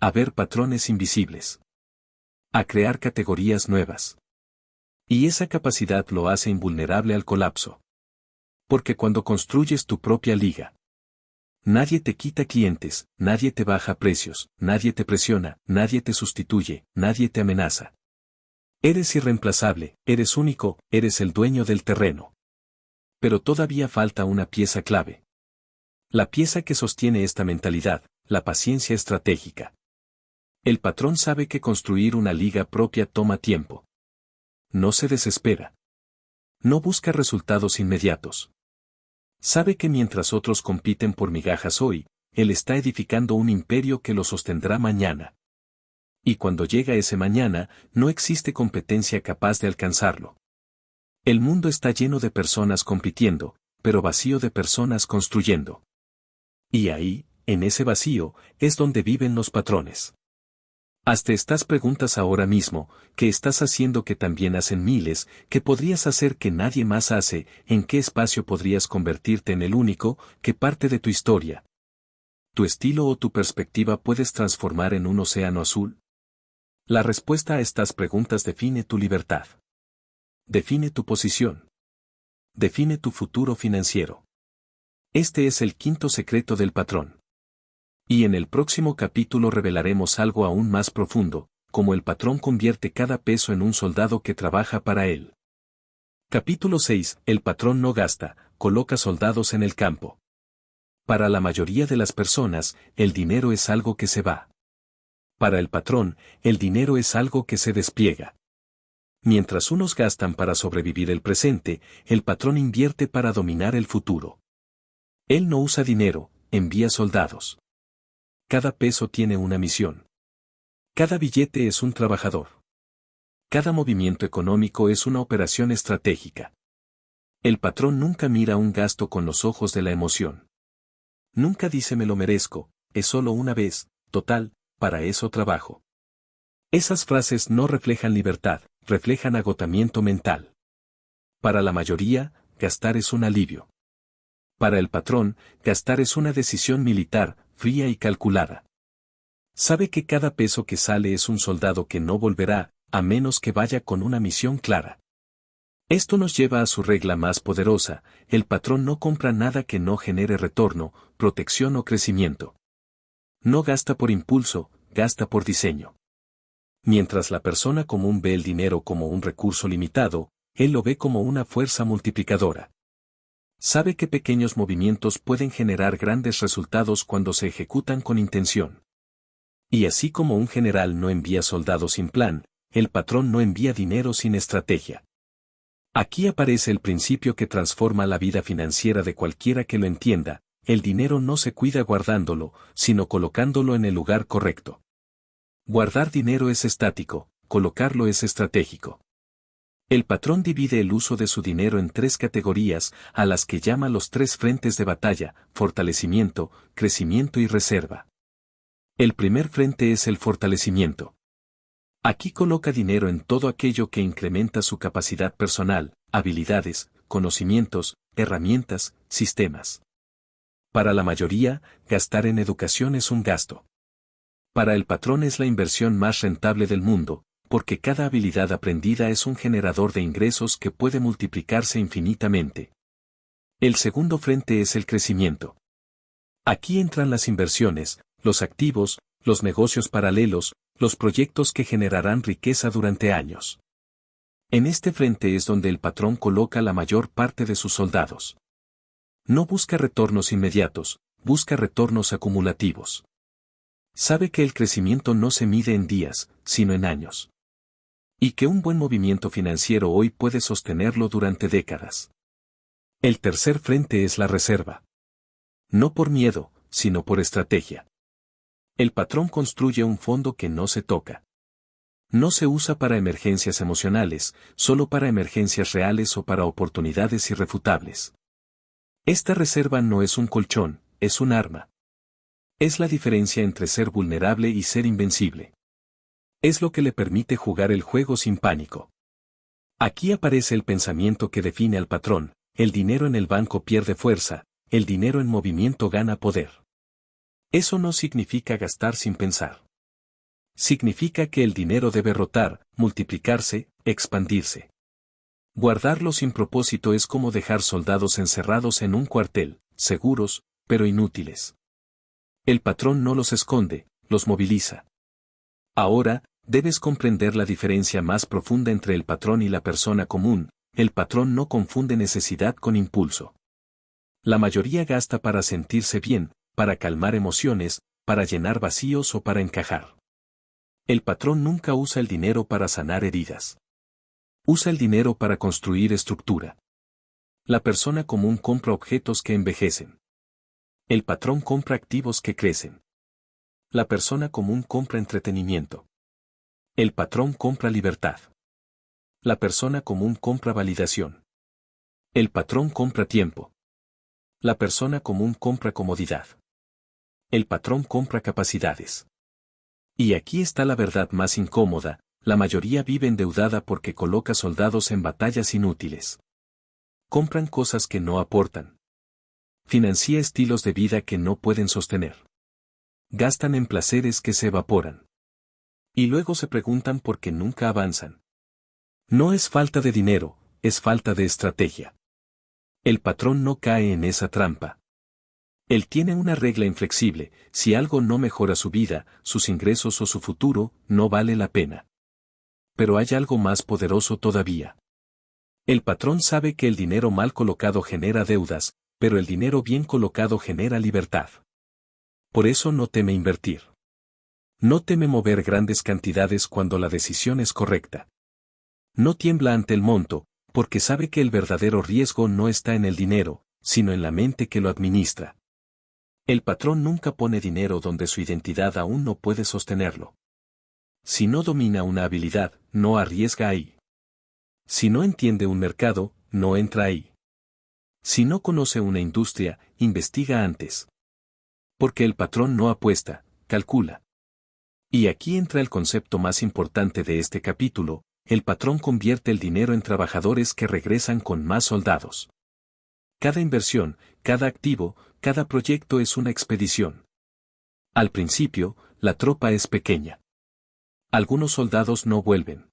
A ver patrones invisibles. A crear categorías nuevas. Y esa capacidad lo hace invulnerable al colapso. Porque cuando construyes tu propia liga, nadie te quita clientes, nadie te baja precios, nadie te presiona, nadie te sustituye, nadie te amenaza. Eres irreemplazable, eres único, eres el dueño del terreno. Pero todavía falta una pieza clave. La pieza que sostiene esta mentalidad: la paciencia estratégica. El patrón sabe que construir una liga propia toma tiempo. No se desespera. No busca resultados inmediatos. Sabe que mientras otros compiten por migajas hoy, él está edificando un imperio que lo sostendrá mañana. Y cuando llega ese mañana, no existe competencia capaz de alcanzarlo. El mundo está lleno de personas compitiendo, pero vacío de personas construyendo. Y ahí, en ese vacío, es donde viven los patrones. Hazte estas preguntas ahora mismo: ¿qué estás haciendo que también hacen miles? ¿Qué podrías hacer que nadie más hace? ¿En qué espacio podrías convertirte en el único? ¿Qué parte de tu historia, tu estilo o tu perspectiva puedes transformar en un océano azul? La respuesta a estas preguntas define tu libertad. Define tu posición. Define tu futuro financiero. Este es el quinto secreto del patrón. Y en el próximo capítulo revelaremos algo aún más profundo: cómo el patrón convierte cada peso en un soldado que trabaja para él. Capítulo 6. El patrón no gasta, coloca soldados en el campo. Para la mayoría de las personas, el dinero es algo que se va. Para el patrón, el dinero es algo que se despliega. Mientras unos gastan para sobrevivir el presente, el patrón invierte para dominar el futuro. Él no usa dinero, envía soldados. Cada peso tiene una misión. Cada billete es un trabajador. Cada movimiento económico es una operación estratégica. El patrón nunca mira un gasto con los ojos de la emoción. Nunca dice me lo merezco, es solo una vez, total, para eso trabajo. Esas frases no reflejan libertad, reflejan agotamiento mental. Para la mayoría, gastar es un alivio. Para el patrón, gastar es una decisión militar, fría y calculada. Sabe que cada peso que sale es un soldado que no volverá, a menos que vaya con una misión clara. Esto nos lleva a su regla más poderosa: el patrón no compra nada que no genere retorno, protección o crecimiento. No gasta por impulso, gasta por diseño. Mientras la persona común ve el dinero como un recurso limitado, él lo ve como una fuerza multiplicadora. Sabe que pequeños movimientos pueden generar grandes resultados cuando se ejecutan con intención. Y así como un general no envía soldados sin plan, el patrón no envía dinero sin estrategia. Aquí aparece el principio que transforma la vida financiera de cualquiera que lo entienda: el dinero no se cuida guardándolo, sino colocándolo en el lugar correcto. Guardar dinero es estático, colocarlo es estratégico. El patrón divide el uso de su dinero en tres categorías, a las que llama los tres frentes de batalla: fortalecimiento, crecimiento y reserva. El primer frente es el fortalecimiento. Aquí coloca dinero en todo aquello que incrementa su capacidad personal, habilidades, conocimientos, herramientas, sistemas. Para la mayoría, gastar en educación es un gasto. Para el patrón es la inversión más rentable del mundo, porque cada habilidad aprendida es un generador de ingresos que puede multiplicarse infinitamente. El segundo frente es el crecimiento. Aquí entran las inversiones, los activos, los negocios paralelos, los proyectos que generarán riqueza durante años. En este frente es donde el patrón coloca la mayor parte de sus soldados. No busca retornos inmediatos, busca retornos acumulativos. Sabe que el crecimiento no se mide en días, sino en años. Y que un buen movimiento financiero hoy puede sostenerlo durante décadas. El tercer frente es la reserva. No por miedo, sino por estrategia. El patrón construye un fondo que no se toca. No se usa para emergencias emocionales, solo para emergencias reales o para oportunidades irrefutables. Esta reserva no es un colchón, es un arma. Es la diferencia entre ser vulnerable y ser invencible. Es lo que le permite jugar el juego sin pánico. Aquí aparece el pensamiento que define al patrón: el dinero en el banco pierde fuerza, el dinero en movimiento gana poder. Eso no significa gastar sin pensar. Significa que el dinero debe rotar, multiplicarse, expandirse. Guardarlo sin propósito es como dejar soldados encerrados en un cuartel, seguros, pero inútiles. El patrón no los esconde, los moviliza. Ahora, debes comprender la diferencia más profunda entre el patrón y la persona común: el patrón no confunde necesidad con impulso. La mayoría gasta para sentirse bien, para calmar emociones, para llenar vacíos o para encajar. El patrón nunca usa el dinero para sanar heridas. Usa el dinero para construir estructura. La persona común compra objetos que envejecen. El patrón compra activos que crecen. La persona común compra entretenimiento. El patrón compra libertad. La persona común compra validación. El patrón compra tiempo. La persona común compra comodidad. El patrón compra capacidades. Y aquí está la verdad más incómoda: la mayoría vive endeudada porque coloca soldados en batallas inútiles. Compran cosas que no aportan. Financia estilos de vida que no pueden sostener. Gastan en placeres que se evaporan. Y luego se preguntan por qué nunca avanzan. No es falta de dinero, es falta de estrategia. El patrón no cae en esa trampa. Él tiene una regla inflexible: si algo no mejora su vida, sus ingresos o su futuro, no vale la pena. Pero hay algo más poderoso todavía. El patrón sabe que el dinero mal colocado genera deudas, pero el dinero bien colocado genera libertad. Por eso no teme invertir. No teme mover grandes cantidades cuando la decisión es correcta. No tiembla ante el monto, porque sabe que el verdadero riesgo no está en el dinero, sino en la mente que lo administra. El patrón nunca pone dinero donde su identidad aún no puede sostenerlo. Si no domina una habilidad, no arriesga ahí. Si no entiende un mercado, no entra ahí. Si no conoce una industria, investiga antes. Porque el patrón no apuesta, calcula. Y aquí entra el concepto más importante de este capítulo: el patrón convierte el dinero en trabajadores que regresan con más soldados. Cada inversión, cada activo, cada proyecto es una expedición. Al principio, la tropa es pequeña. Algunos soldados no vuelven.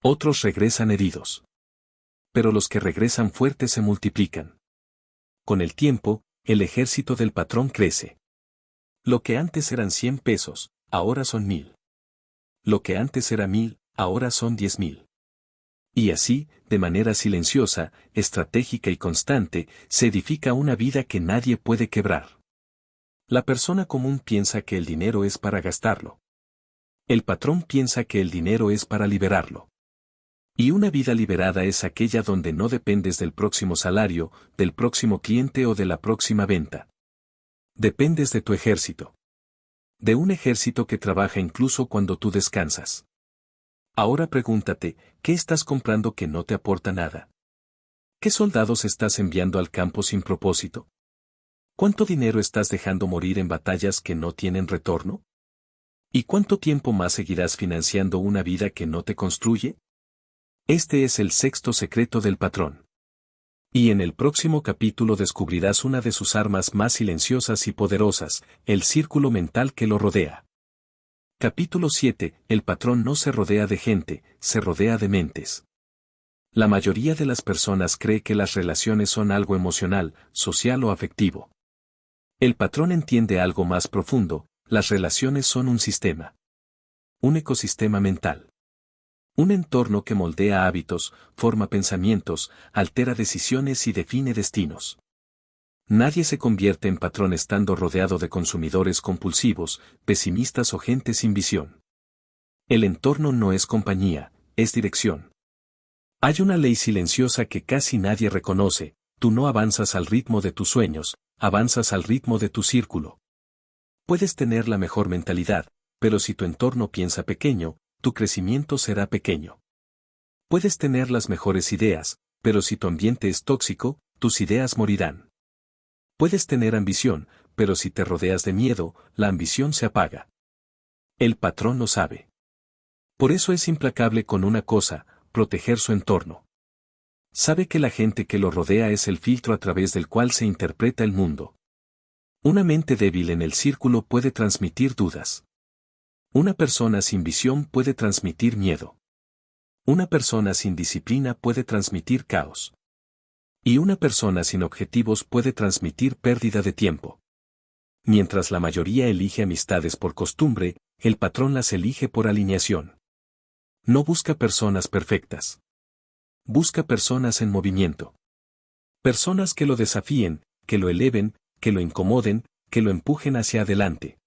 Otros regresan heridos. Pero los que regresan fuertes se multiplican. Con el tiempo, el ejército del patrón crece. Lo que antes eran 100 pesos, ahora son 1000. Lo que antes era 1000, ahora son 10.000. Y así, de manera silenciosa, estratégica y constante, se edifica una vida que nadie puede quebrar. La persona común piensa que el dinero es para gastarlo. El patrón piensa que el dinero es para liberarlo. Y una vida liberada es aquella donde no dependes del próximo salario, del próximo cliente o de la próxima venta. Dependes de tu ejército. De un ejército que trabaja incluso cuando tú descansas. Ahora pregúntate: ¿qué estás comprando que no te aporta nada? ¿Qué soldados estás enviando al campo sin propósito? ¿Cuánto dinero estás dejando morir en batallas que no tienen retorno? ¿Y cuánto tiempo más seguirás financiando una vida que no te construye? Este es el sexto secreto del patrón. Y en el próximo capítulo descubrirás una de sus armas más silenciosas y poderosas: el círculo mental que lo rodea. Capítulo 7. El patrón no se rodea de gente, se rodea de mentes. La mayoría de las personas cree que las relaciones son algo emocional, social o afectivo. El patrón entiende algo más profundo: las relaciones son un sistema. Un ecosistema mental. Un entorno que moldea hábitos, forma pensamientos, altera decisiones y define destinos. Nadie se convierte en patrón estando rodeado de consumidores compulsivos, pesimistas o gente sin visión. El entorno no es compañía, es dirección. Hay una ley silenciosa que casi nadie reconoce: tú no avanzas al ritmo de tus sueños, avanzas al ritmo de tu círculo. Puedes tener la mejor mentalidad, pero si tu entorno piensa pequeño, tu crecimiento será pequeño. Puedes tener las mejores ideas, pero si tu ambiente es tóxico, tus ideas morirán. Puedes tener ambición, pero si te rodeas de miedo, la ambición se apaga. El patrón lo sabe. Por eso es implacable con una cosa: proteger su entorno. Sabe que la gente que lo rodea es el filtro a través del cual se interpreta el mundo. Una mente débil en el círculo puede transmitir dudas. Una persona sin visión puede transmitir miedo. Una persona sin disciplina puede transmitir caos. Y una persona sin objetivos puede transmitir pérdida de tiempo. Mientras la mayoría elige amistades por costumbre, el patrón las elige por alineación. No busca personas perfectas. Busca personas en movimiento. Personas que lo desafíen, que lo eleven, que lo incomoden, que lo empujen hacia adelante.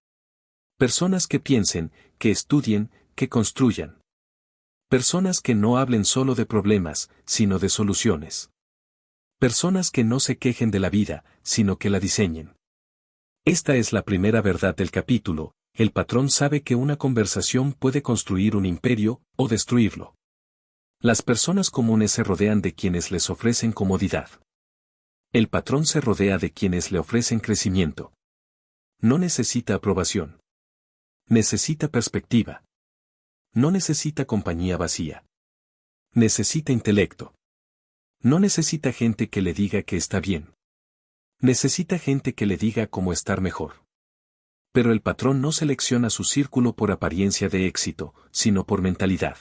Personas que piensen, que estudien, que construyan. Personas que no hablen solo de problemas, sino de soluciones. Personas que no se quejen de la vida, sino que la diseñen. Esta es la primera verdad del capítulo. El patrón sabe que una conversación puede construir un imperio o destruirlo. Las personas comunes se rodean de quienes les ofrecen comodidad. El patrón se rodea de quienes le ofrecen crecimiento. No necesita aprobación. Necesita perspectiva. No necesita compañía vacía. Necesita intelecto. No necesita gente que le diga que está bien. Necesita gente que le diga cómo estar mejor. Pero el patrón no selecciona su círculo por apariencia de éxito, sino por mentalidad.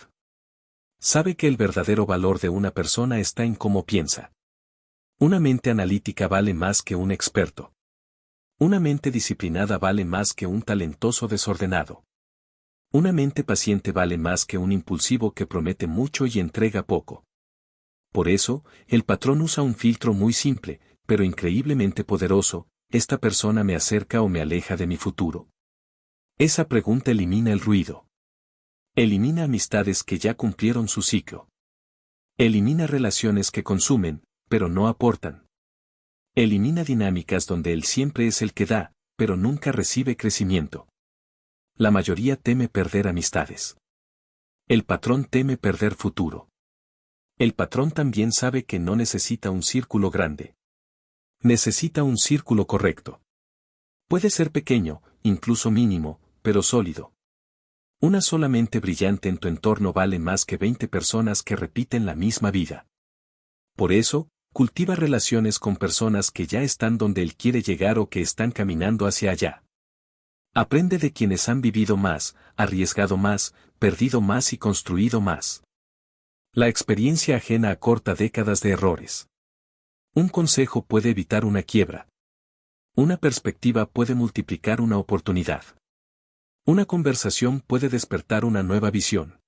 Sabe que el verdadero valor de una persona está en cómo piensa. Una mente analítica vale más que un experto. Una mente disciplinada vale más que un talentoso desordenado. Una mente paciente vale más que un impulsivo que promete mucho y entrega poco. Por eso, el patrón usa un filtro muy simple, pero increíblemente poderoso: ¿esta persona me acerca o me aleja de mi futuro? Esa pregunta elimina el ruido. Elimina amistades que ya cumplieron su ciclo. Elimina relaciones que consumen, pero no aportan. Elimina dinámicas donde él siempre es el que da, pero nunca recibe crecimiento. La mayoría teme perder amistades. El patrón teme perder futuro. El patrón también sabe que no necesita un círculo grande. Necesita un círculo correcto. Puede ser pequeño, incluso mínimo, pero sólido. Una sola mente brillante en tu entorno vale más que 20 personas que repiten la misma vida. Por eso, cultiva relaciones con personas que ya están donde él quiere llegar o que están caminando hacia allá. Aprende de quienes han vivido más, arriesgado más, perdido más y construido más. La experiencia ajena acorta décadas de errores. Un consejo puede evitar una quiebra. Una perspectiva puede multiplicar una oportunidad. Una conversación puede despertar una nueva visión.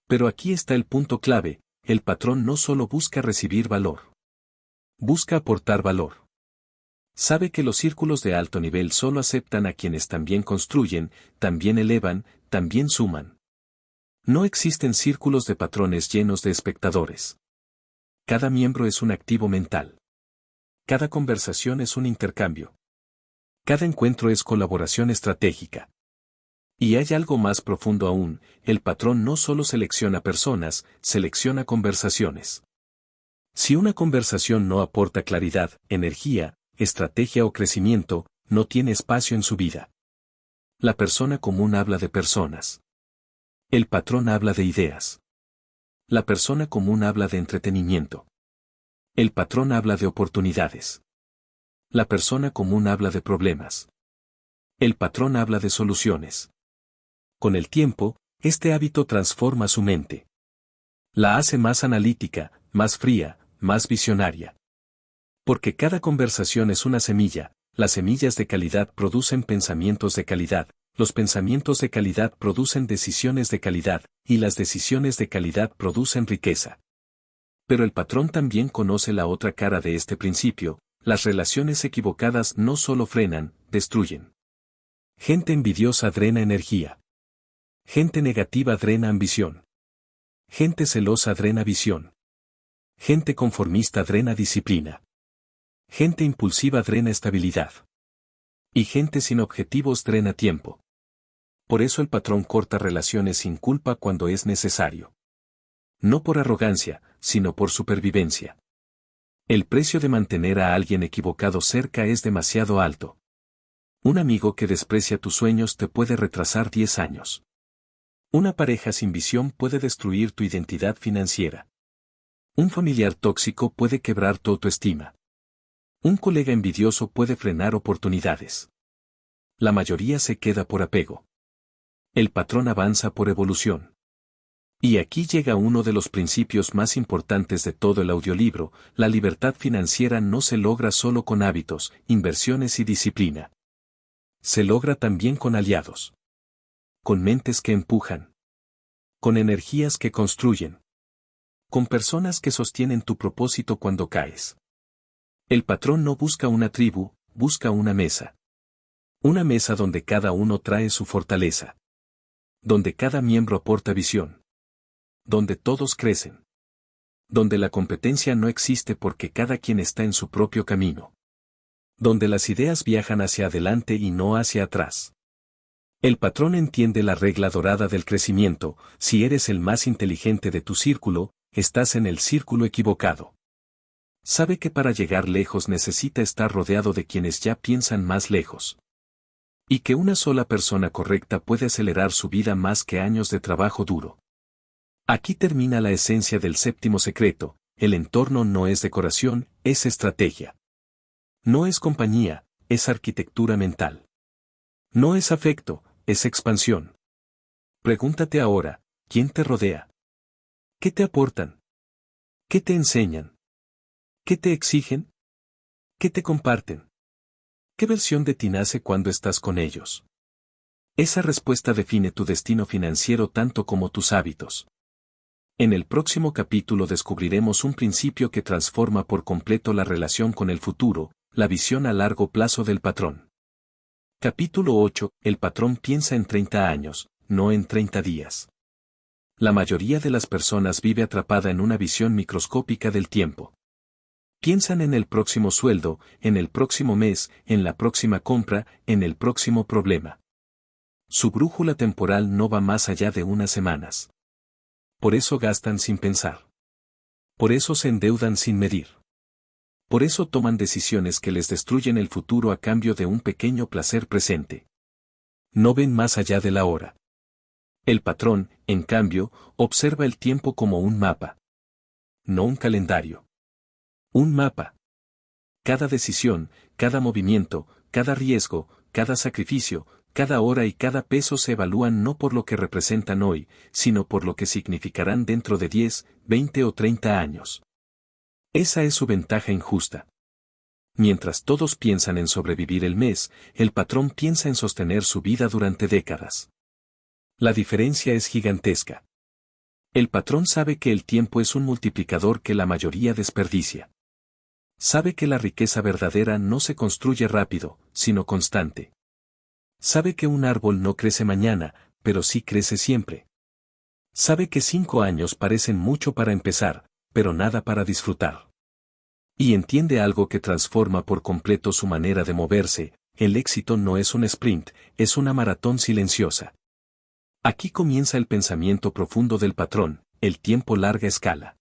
Pero aquí está el punto clave: el patrón no solo busca recibir valor. Busca aportar valor. Sabe que los círculos de alto nivel solo aceptan a quienes también construyen, también elevan, también suman. No existen círculos de patrones llenos de espectadores. Cada miembro es un activo mental. Cada conversación es un intercambio. Cada encuentro es colaboración estratégica. Y hay algo más profundo aún: el patrón no solo selecciona personas, selecciona conversaciones. Si una conversación no aporta claridad, energía, estrategia o crecimiento, no tiene espacio en su vida. La persona común habla de personas. El patrón habla de ideas. La persona común habla de entretenimiento. El patrón habla de oportunidades. La persona común habla de problemas. El patrón habla de soluciones. Con el tiempo, este hábito transforma su mente. La hace más analítica, más fría, más visionaria. Porque cada conversación es una semilla. Las semillas de calidad producen pensamientos de calidad, los pensamientos de calidad producen decisiones de calidad, y las decisiones de calidad producen riqueza. Pero el patrón también conoce la otra cara de este principio: las relaciones equivocadas no solo frenan, destruyen. Gente envidiosa drena energía. Gente negativa drena ambición. Gente celosa drena visión. Gente conformista drena disciplina. Gente impulsiva drena estabilidad. Y gente sin objetivos drena tiempo. Por eso el patrón corta relaciones sin culpa cuando es necesario. No por arrogancia, sino por supervivencia. El precio de mantener a alguien equivocado cerca es demasiado alto. Un amigo que desprecia tus sueños te puede retrasar 10 años. Una pareja sin visión puede destruir tu identidad financiera. Un familiar tóxico puede quebrar tu autoestima. Un colega envidioso puede frenar oportunidades. La mayoría se queda por apego. El patrón avanza por evolución. Y aquí llega uno de los principios más importantes de todo el audiolibro: la libertad financiera no se logra solo con hábitos, inversiones y disciplina. Se logra también con aliados. Con mentes que empujan. Con energías que construyen. Con personas que sostienen tu propósito cuando caes. El patrón no busca una tribu, busca una mesa. Una mesa donde cada uno trae su fortaleza. Donde cada miembro aporta visión. Donde todos crecen. Donde la competencia no existe porque cada quien está en su propio camino. Donde las ideas viajan hacia adelante y no hacia atrás. El patrón entiende la regla dorada del crecimiento: si eres el más inteligente de tu círculo, estás en el círculo equivocado. Sabe que para llegar lejos necesita estar rodeado de quienes ya piensan más lejos. Y que una sola persona correcta puede acelerar su vida más que años de trabajo duro. Aquí termina la esencia del séptimo secreto: el entorno no es decoración, es estrategia. No es compañía, es arquitectura mental. No es afecto, es expansión. Pregúntate ahora, ¿quién te rodea? ¿Qué te aportan? ¿Qué te enseñan? ¿Qué te exigen? ¿Qué te comparten? ¿Qué versión de ti nace cuando estás con ellos? Esa respuesta define tu destino financiero tanto como tus hábitos. En el próximo capítulo descubriremos un principio que transforma por completo la relación con el futuro: la visión a largo plazo del patrón. Capítulo 8. El patrón piensa en 30 años, no en 30 días. La mayoría de las personas vive atrapada en una visión microscópica del tiempo. Piensan en el próximo sueldo, en el próximo mes, en la próxima compra, en el próximo problema. Su brújula temporal no va más allá de unas semanas. Por eso gastan sin pensar. Por eso se endeudan sin medir. Por eso toman decisiones que les destruyen el futuro a cambio de un pequeño placer presente. No ven más allá de la hora. El patrón, en cambio, observa el tiempo como un mapa. No un calendario. Un mapa. Cada decisión, cada movimiento, cada riesgo, cada sacrificio, cada hora y cada peso se evalúan no por lo que representan hoy, sino por lo que significarán dentro de 10, 20 o 30 años. Esa es su ventaja injusta. Mientras todos piensan en sobrevivir el mes, el patrón piensa en sostener su vida durante décadas. La diferencia es gigantesca. El patrón sabe que el tiempo es un multiplicador que la mayoría desperdicia. Sabe que la riqueza verdadera no se construye rápido, sino constante. Sabe que un árbol no crece mañana, pero sí crece siempre. Sabe que 5 años parecen mucho para empezar, pero nada para disfrutar. Y entiende algo que transforma por completo su manera de moverse: el éxito no es un sprint, es una maratón silenciosa. Aquí comienza el pensamiento profundo del patrón: el tiempo larga escala.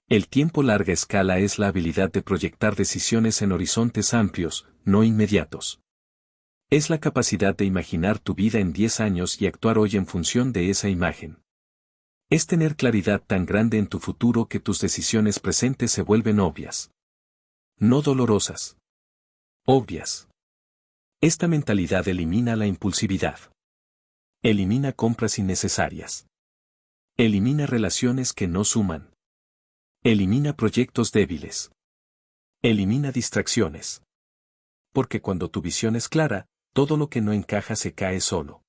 El tiempo larga escala es la habilidad de proyectar decisiones en horizontes amplios, no inmediatos. Es la capacidad de imaginar tu vida en 10 años y actuar hoy en función de esa imagen. Es tener claridad tan grande en tu futuro que tus decisiones presentes se vuelven obvias. No dolorosas. Obvias. Esta mentalidad elimina la impulsividad. Elimina compras innecesarias. Elimina relaciones que no suman. Elimina proyectos débiles. Elimina distracciones. Porque cuando tu visión es clara, todo lo que no encaja se cae solo.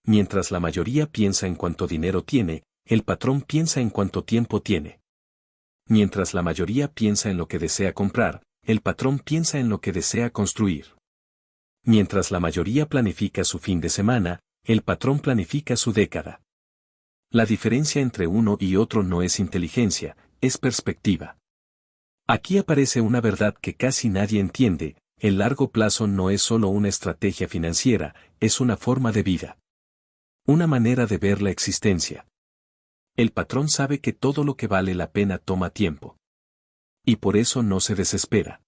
Mientras la mayoría piensa en cuánto dinero tiene, el patrón piensa en cuánto tiempo tiene. Mientras la mayoría piensa en lo que desea comprar, el patrón piensa en lo que desea construir. Mientras la mayoría planifica su fin de semana, el patrón planifica su década. La diferencia entre uno y otro no es inteligencia, es perspectiva. Aquí aparece una verdad que casi nadie entiende: el largo plazo no es solo una estrategia financiera, es una forma de vida. Una manera de ver la existencia. El patrón sabe que todo lo que vale la pena toma tiempo. Y por eso no se desespera.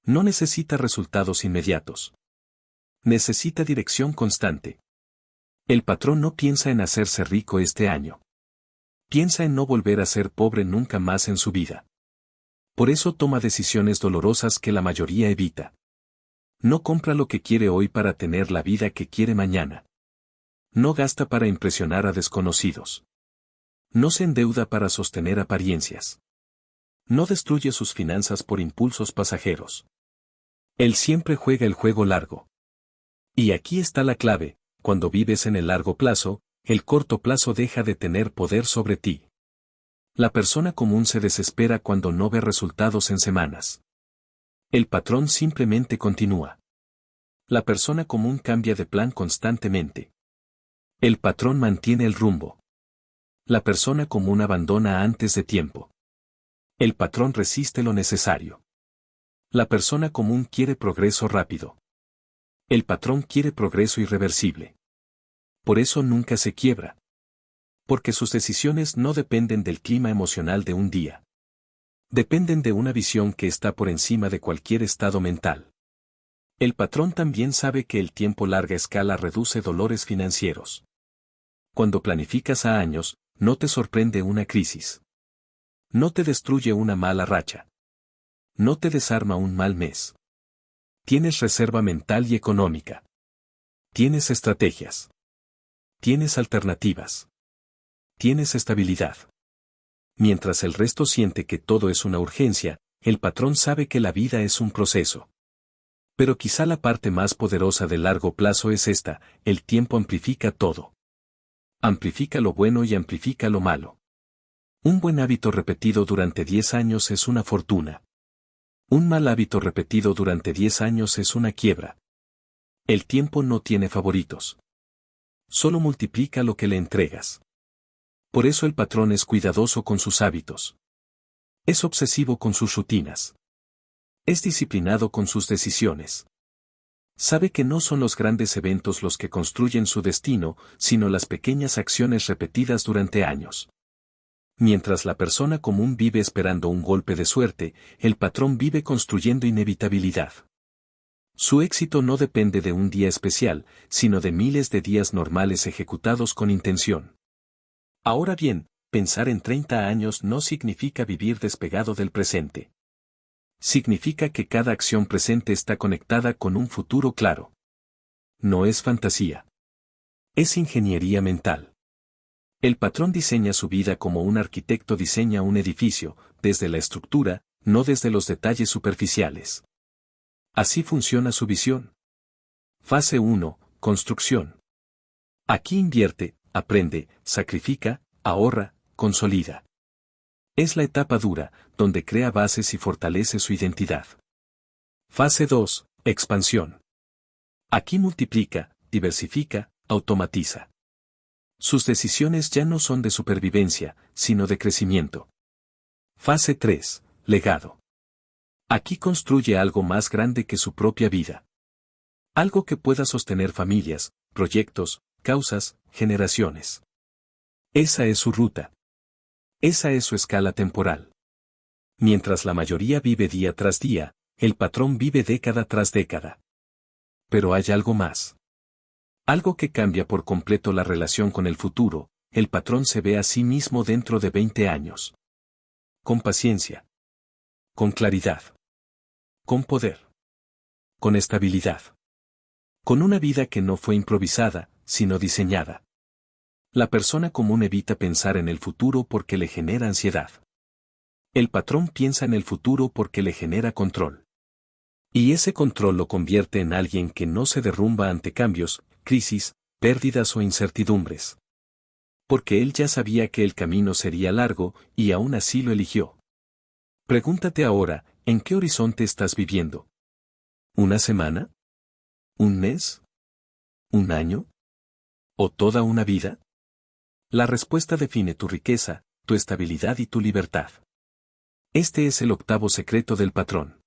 No necesita resultados inmediatos. Necesita dirección constante. El patrón no piensa en hacerse rico este año. Piensa en no volver a ser pobre nunca más en su vida. Por eso toma decisiones dolorosas que la mayoría evita. No compra lo que quiere hoy para tener la vida que quiere mañana. No gasta para impresionar a desconocidos. No se endeuda para sostener apariencias. No destruye sus finanzas por impulsos pasajeros. Él siempre juega el juego largo. Y aquí está la clave: cuando vives en el largo plazo, el corto plazo deja de tener poder sobre ti. La persona común se desespera cuando no ve resultados en semanas. El patrón simplemente continúa. La persona común cambia de plan constantemente. El patrón mantiene el rumbo. La persona común abandona antes de tiempo. El patrón resiste lo necesario. La persona común quiere progreso rápido. El patrón quiere progreso irreversible. Por eso nunca se quiebra. Porque sus decisiones no dependen del clima emocional de un día. Dependen de una visión que está por encima de cualquier estado mental. El patrón también sabe que el tiempo larga escala reduce dolores financieros. Cuando planificas a años, no te sorprende una crisis. No te destruye una mala racha. No te desarma un mal mes. Tienes reserva mental y económica. Tienes estrategias. Tienes alternativas. Tienes estabilidad. Mientras el resto siente que todo es una urgencia, el patrón sabe que la vida es un proceso. Pero quizá la parte más poderosa del largo plazo es esta: el tiempo amplifica todo. Amplifica lo bueno y amplifica lo malo. Un buen hábito repetido durante 10 años es una fortuna. Un mal hábito repetido durante 10 años es una quiebra. El tiempo no tiene favoritos. Solo multiplica lo que le entregas. Por eso el patrón es cuidadoso con sus hábitos. Es obsesivo con sus rutinas. Es disciplinado con sus decisiones. Sabe que no son los grandes eventos los que construyen su destino, sino las pequeñas acciones repetidas durante años. Mientras la persona común vive esperando un golpe de suerte, el patrón vive construyendo inevitabilidad. Su éxito no depende de un día especial, sino de miles de días normales ejecutados con intención. Ahora bien, pensar en 30 años no significa vivir despegado del presente. Significa que cada acción presente está conectada con un futuro claro. No es fantasía. Es ingeniería mental. El patrón diseña su vida como un arquitecto diseña un edificio, desde la estructura, no desde los detalles superficiales. Así funciona su visión. Fase 1. Construcción. Aquí invierte, aprende, sacrifica, ahorra, consolida. Es la etapa dura, donde crea bases y fortalece su identidad. Fase 2. Expansión. Aquí multiplica, diversifica, automatiza. Sus decisiones ya no son de supervivencia, sino de crecimiento. Fase 3. Legado. Aquí construye algo más grande que su propia vida. Algo que pueda sostener familias, proyectos, causas, generaciones. Esa es su ruta. Esa es su escala temporal. Mientras la mayoría vive día tras día, el patrón vive década tras década. Pero hay algo más. Algo que cambia por completo la relación con el futuro: el patrón se ve a sí mismo dentro de 20 años. Con paciencia. Con claridad. Con poder. Con estabilidad. Con una vida que no fue improvisada, sino diseñada. La persona común evita pensar en el futuro porque le genera ansiedad. El patrón piensa en el futuro porque le genera control. Y ese control lo convierte en alguien que no se derrumba ante cambios, crisis, pérdidas o incertidumbres. Porque él ya sabía que el camino sería largo, y aún así lo eligió. Pregúntate ahora, ¿en qué horizonte estás viviendo? ¿Una semana? ¿Un mes? ¿Un año? ¿O toda una vida? La respuesta define tu riqueza, tu estabilidad y tu libertad. Este es el octavo secreto del patrón.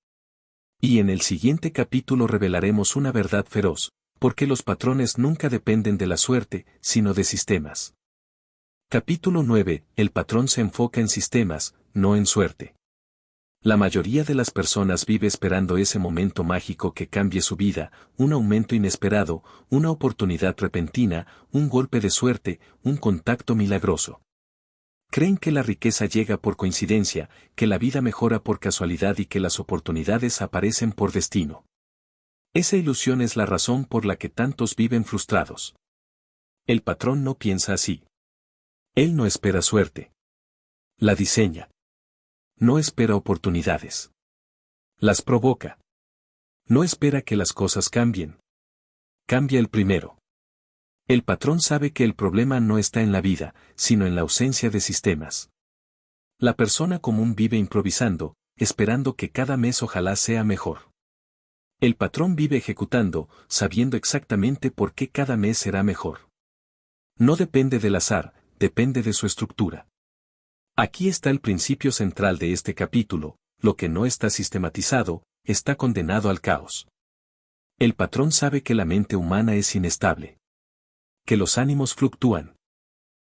Y en el siguiente capítulo revelaremos una verdad feroz: porque los patrones nunca dependen de la suerte, sino de sistemas. Capítulo 9. El patrón se enfoca en sistemas, no en suerte. La mayoría de las personas vive esperando ese momento mágico que cambie su vida: un aumento inesperado, una oportunidad repentina, un golpe de suerte, un contacto milagroso. Creen que la riqueza llega por coincidencia, que la vida mejora por casualidad y que las oportunidades aparecen por destino. Esa ilusión es la razón por la que tantos viven frustrados. El patrón no piensa así. Él no espera suerte. La diseña. No espera oportunidades. Las provoca. No espera que las cosas cambien. Cambia el primero. El patrón sabe que el problema no está en la vida, sino en la ausencia de sistemas. La persona común vive improvisando, esperando que cada mes ojalá sea mejor. El patrón vive ejecutando, sabiendo exactamente por qué cada mes será mejor. No depende del azar, depende de su estructura. Aquí está el principio central de este capítulo: lo que no está sistematizado, está condenado al caos. El patrón sabe que la mente humana es inestable, que los ánimos fluctúan,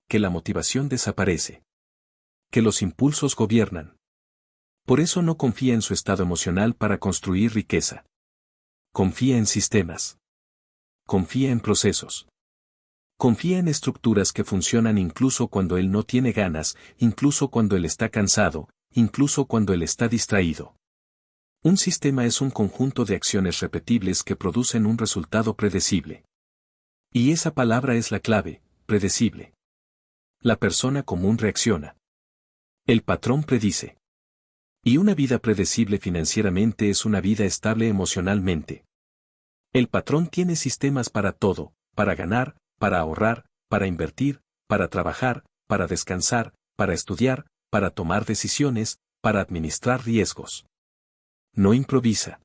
que la motivación desaparece, que los impulsos gobiernan. Por eso no confía en su estado emocional para construir riqueza. Confía en sistemas. Confía en procesos. Confía en estructuras que funcionan incluso cuando él no tiene ganas, incluso cuando él está cansado, incluso cuando él está distraído. Un sistema es un conjunto de acciones repetibles que producen un resultado predecible. Y esa palabra es la clave: predecible. La persona común reacciona. El patrón predice. Y una vida predecible financieramente es una vida estable emocionalmente. El patrón tiene sistemas para todo: para ganar, para ahorrar, para invertir, para trabajar, para descansar, para estudiar, para tomar decisiones, para administrar riesgos. No improvisa.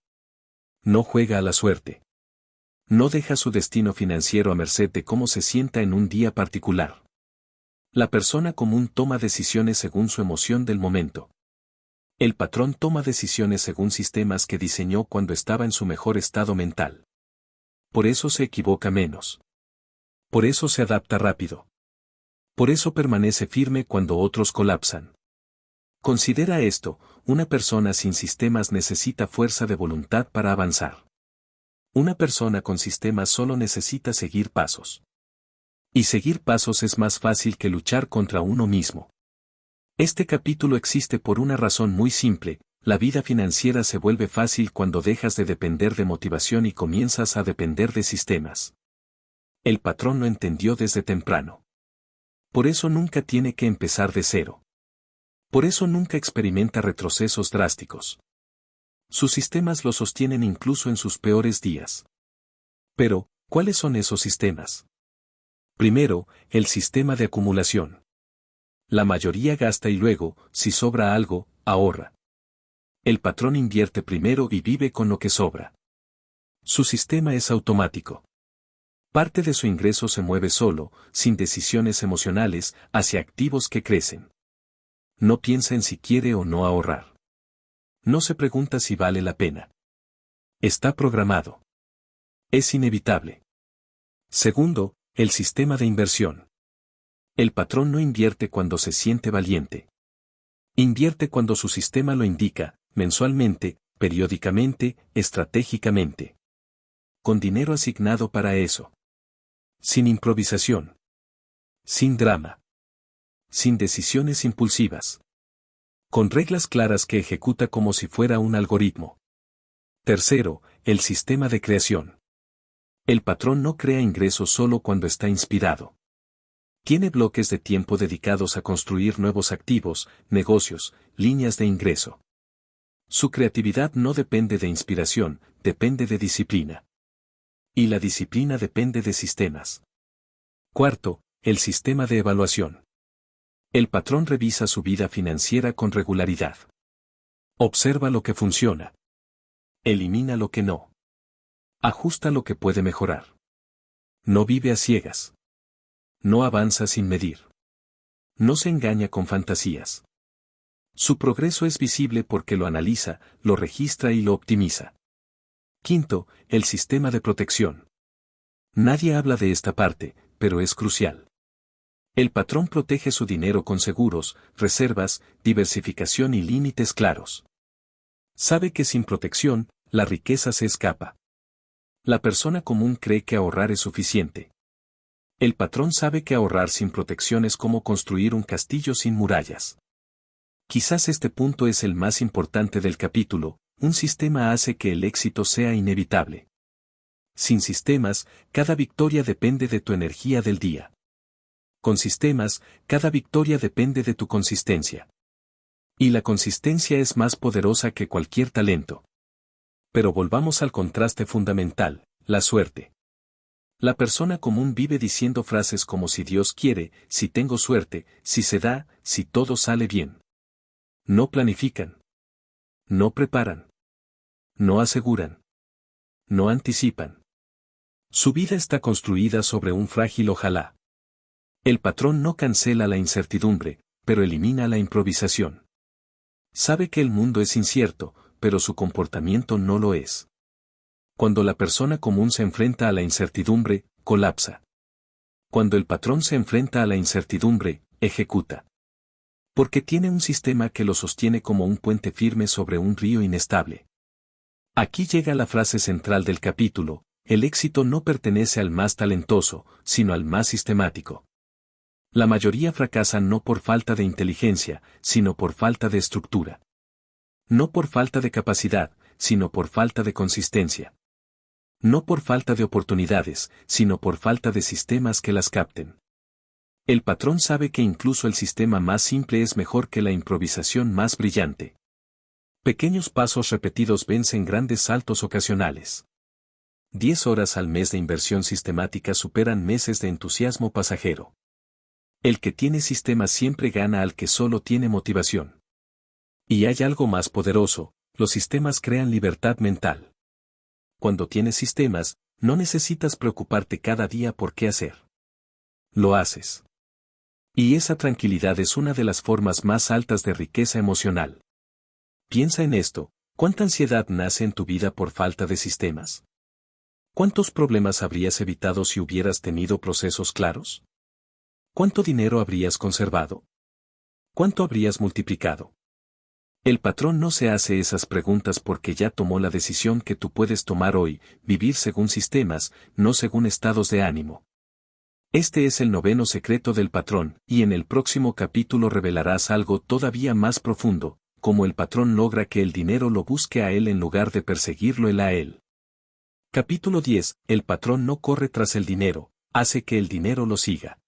No juega a la suerte. No deja su destino financiero a merced de cómo se sienta en un día particular. La persona común toma decisiones según su emoción del momento. El patrón toma decisiones según sistemas que diseñó cuando estaba en su mejor estado mental. Por eso se equivoca menos. Por eso se adapta rápido. Por eso permanece firme cuando otros colapsan. Considera esto: una persona sin sistemas necesita fuerza de voluntad para avanzar. Una persona con sistemas solo necesita seguir pasos. Y seguir pasos es más fácil que luchar contra uno mismo. Este capítulo existe por una razón muy simple: la vida financiera se vuelve fácil cuando dejas de depender de motivación y comienzas a depender de sistemas. El patrón lo entendió desde temprano. Por eso nunca tiene que empezar de cero. Por eso nunca experimenta retrocesos drásticos. Sus sistemas lo sostienen incluso en sus peores días. Pero, ¿cuáles son esos sistemas? Primero, el sistema de acumulación. La mayoría gasta y luego, si sobra algo, ahorra. El patrón invierte primero y vive con lo que sobra. Su sistema es automático. Parte de su ingreso se mueve solo, sin decisiones emocionales, hacia activos que crecen. No piensa en si quiere o no ahorrar. No se pregunta si vale la pena. Está programado. Es inevitable. Segundo, el sistema de inversión. El patrón no invierte cuando se siente valiente. Invierte cuando su sistema lo indica: mensualmente, periódicamente, estratégicamente. Con dinero asignado para eso. Sin improvisación. Sin drama. Sin decisiones impulsivas. Con reglas claras que ejecuta como si fuera un algoritmo. Tercero, el sistema de creación. El patrón no crea ingresos solo cuando está inspirado. Tiene bloques de tiempo dedicados a construir nuevos activos, negocios, líneas de ingreso. Su creatividad no depende de inspiración, depende de disciplina. Y la disciplina depende de sistemas. Cuarto, el sistema de evaluación. El patrón revisa su vida financiera con regularidad. Observa lo que funciona. Elimina lo que no. Ajusta lo que puede mejorar. No vive a ciegas. No avanza sin medir. No se engaña con fantasías. Su progreso es visible porque lo analiza, lo registra y lo optimiza. Quinto, el sistema de protección. Nadie habla de esta parte, pero es crucial. El patrón protege su dinero con seguros, reservas, diversificación y límites claros. Sabe que sin protección, la riqueza se escapa. La persona común cree que ahorrar es suficiente. El patrón sabe que ahorrar sin protección es como construir un castillo sin murallas. Quizás este punto es el más importante del capítulo: un sistema hace que el éxito sea inevitable. Sin sistemas, cada victoria depende de tu energía del día. Con sistemas, cada victoria depende de tu consistencia. Y la consistencia es más poderosa que cualquier talento. Pero volvamos al contraste fundamental: la suerte. La persona común vive diciendo frases como: si Dios quiere, si tengo suerte, si se da, si todo sale bien. No planifican. No preparan. No aseguran. No anticipan. Su vida está construida sobre un frágil ojalá. El patrón no cancela la incertidumbre, pero elimina la improvisación. Sabe que el mundo es incierto, pero su comportamiento no lo es. Cuando la persona común se enfrenta a la incertidumbre, colapsa. Cuando el patrón se enfrenta a la incertidumbre, ejecuta. Porque tiene un sistema que lo sostiene como un puente firme sobre un río inestable. Aquí llega la frase central del capítulo: el éxito no pertenece al más talentoso, sino al más sistemático. La mayoría fracasan no por falta de inteligencia, sino por falta de estructura. No por falta de capacidad, sino por falta de consistencia. No por falta de oportunidades, sino por falta de sistemas que las capten. El patrón sabe que incluso el sistema más simple es mejor que la improvisación más brillante. Pequeños pasos repetidos vencen grandes saltos ocasionales. 10 horas al mes de inversión sistemática superan meses de entusiasmo pasajero. El que tiene sistemas siempre gana al que solo tiene motivación. Y hay algo más poderoso: los sistemas crean libertad mental. Cuando tienes sistemas, no necesitas preocuparte cada día por qué hacer. Lo haces. Y esa tranquilidad es una de las formas más altas de riqueza emocional. Piensa en esto: ¿cuánta ansiedad nace en tu vida por falta de sistemas? ¿Cuántos problemas habrías evitado si hubieras tenido procesos claros? ¿Cuánto dinero habrías conservado? ¿Cuánto habrías multiplicado? El patrón no se hace esas preguntas porque ya tomó la decisión que tú puedes tomar hoy: vivir según sistemas, no según estados de ánimo. Este es el 9º secreto del patrón, y en el próximo capítulo revelarás algo todavía más profundo: cómo el patrón logra que el dinero lo busque a él en lugar de perseguirlo él a él. Capítulo 10. El patrón no corre tras el dinero, hace que el dinero lo siga.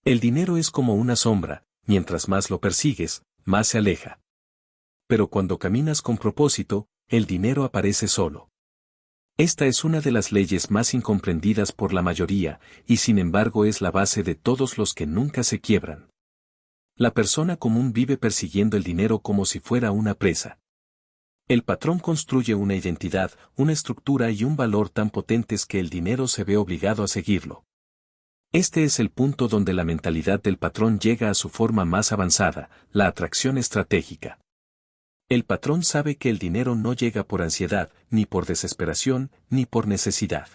El dinero es como una sombra: mientras más lo persigues, más se aleja. Pero cuando caminas con propósito, el dinero aparece solo. Esta es una de las leyes más incomprendidas por la mayoría, y sin embargo es la base de todos los que nunca se quiebran. La persona común vive persiguiendo el dinero como si fuera una presa. El patrón construye una identidad, una estructura y un valor tan potentes que el dinero se ve obligado a seguirlo. Este es el punto donde la mentalidad del patrón llega a su forma más avanzada: la atracción estratégica. El patrón sabe que el dinero no llega por ansiedad, ni por desesperación, ni por necesidad.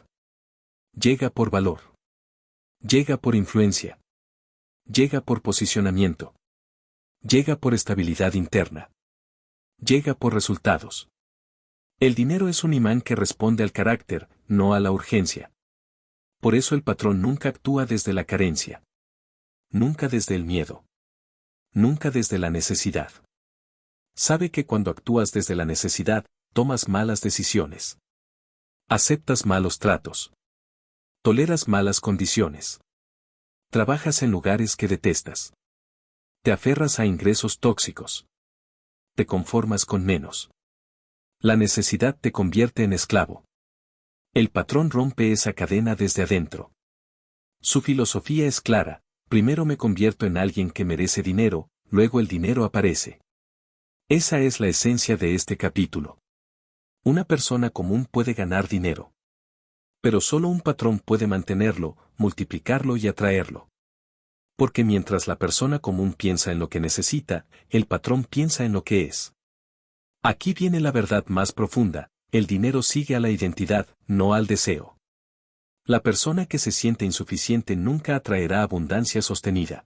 Llega por valor. Llega por influencia. Llega por posicionamiento. Llega por estabilidad interna. Llega por resultados. El dinero es un imán que responde al carácter, no a la urgencia. Por eso el patrón nunca actúa desde la carencia. Nunca desde el miedo. Nunca desde la necesidad. Sabe que cuando actúas desde la necesidad, tomas malas decisiones. Aceptas malos tratos. Toleras malas condiciones. Trabajas en lugares que detestas. Te aferras a ingresos tóxicos. Te conformas con menos. La necesidad te convierte en esclavo. El patrón rompe esa cadena desde adentro. Su filosofía es clara: primero me convierto en alguien que merece dinero, luego el dinero aparece. Esa es la esencia de este capítulo. Una persona común puede ganar dinero. Pero solo un patrón puede mantenerlo, multiplicarlo y atraerlo. Porque mientras la persona común piensa en lo que necesita, el patrón piensa en lo que es. Aquí viene la verdad más profunda: el dinero sigue a la identidad, no al deseo. La persona que se siente insuficiente nunca atraerá abundancia sostenida.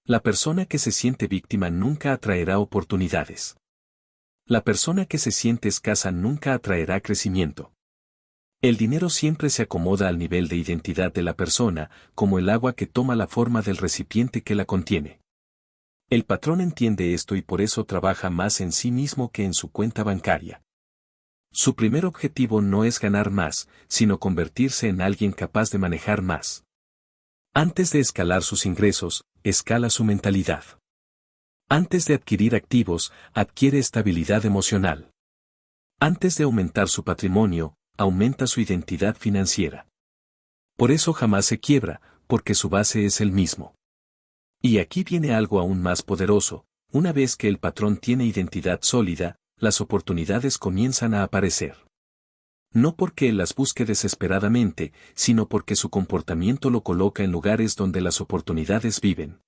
La persona que se siente víctima nunca atraerá oportunidades. La persona que se siente escasa nunca atraerá crecimiento. El dinero siempre se acomoda al nivel de identidad de la persona, como el agua que toma la forma del recipiente que la contiene. El patrón entiende esto y por eso trabaja más en sí mismo que en su cuenta bancaria. Su primer objetivo no es ganar más, sino convertirse en alguien capaz de manejar más. Antes de escalar sus ingresos, escala su mentalidad. Antes de adquirir activos, adquiere estabilidad emocional. Antes de aumentar su patrimonio, aumenta su identidad financiera. Por eso jamás se quiebra, porque su base es el mismo. Y aquí viene algo aún más poderoso: una vez que el patrón tiene identidad sólida, las oportunidades comienzan a aparecer. No porque él las busque desesperadamente, sino porque su comportamiento lo coloca en lugares donde las oportunidades viven.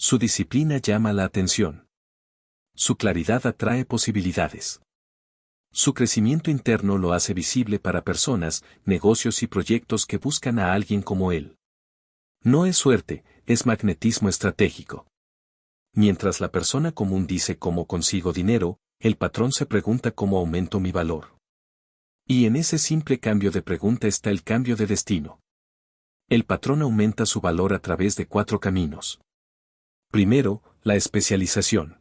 Su disciplina llama la atención. Su claridad atrae posibilidades. Su crecimiento interno lo hace visible para personas, negocios y proyectos que buscan a alguien como él. No es suerte, es magnetismo estratégico. Mientras la persona común dice cómo consigo dinero, el patrón se pregunta cómo aumento mi valor. Y en ese simple cambio de pregunta está el cambio de destino. El patrón aumenta su valor a través de 4 caminos. Primero, la especialización.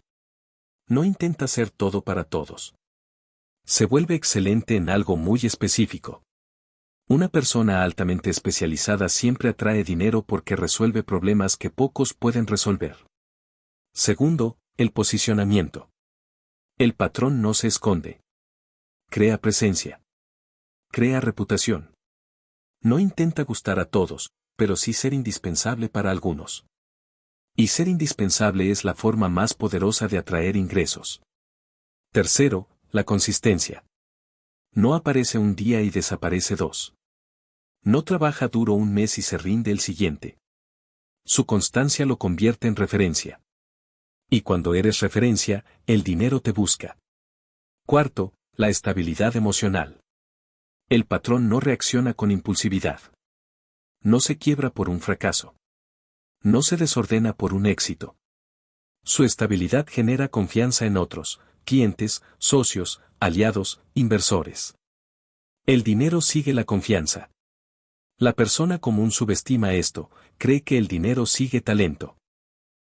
No intenta ser todo para todos. Se vuelve excelente en algo muy específico. Una persona altamente especializada siempre atrae dinero porque resuelve problemas que pocos pueden resolver. Segundo, el posicionamiento. El patrón no se esconde. Crea presencia. Crea reputación. No intenta gustar a todos, pero sí ser indispensable para algunos. Y ser indispensable es la forma más poderosa de atraer ingresos. Tercero, la consistencia. No aparece un día y desaparece 2. No trabaja duro un mes y se rinde el siguiente. Su constancia lo convierte en referencia. Y cuando eres referencia, el dinero te busca. Cuarto, la estabilidad emocional. El patrón no reacciona con impulsividad. No se quiebra por un fracaso. No se desordena por un éxito. Su estabilidad genera confianza en otros, clientes, socios, aliados, inversores. El dinero sigue la confianza. La persona común subestima esto, cree que el dinero sigue talento.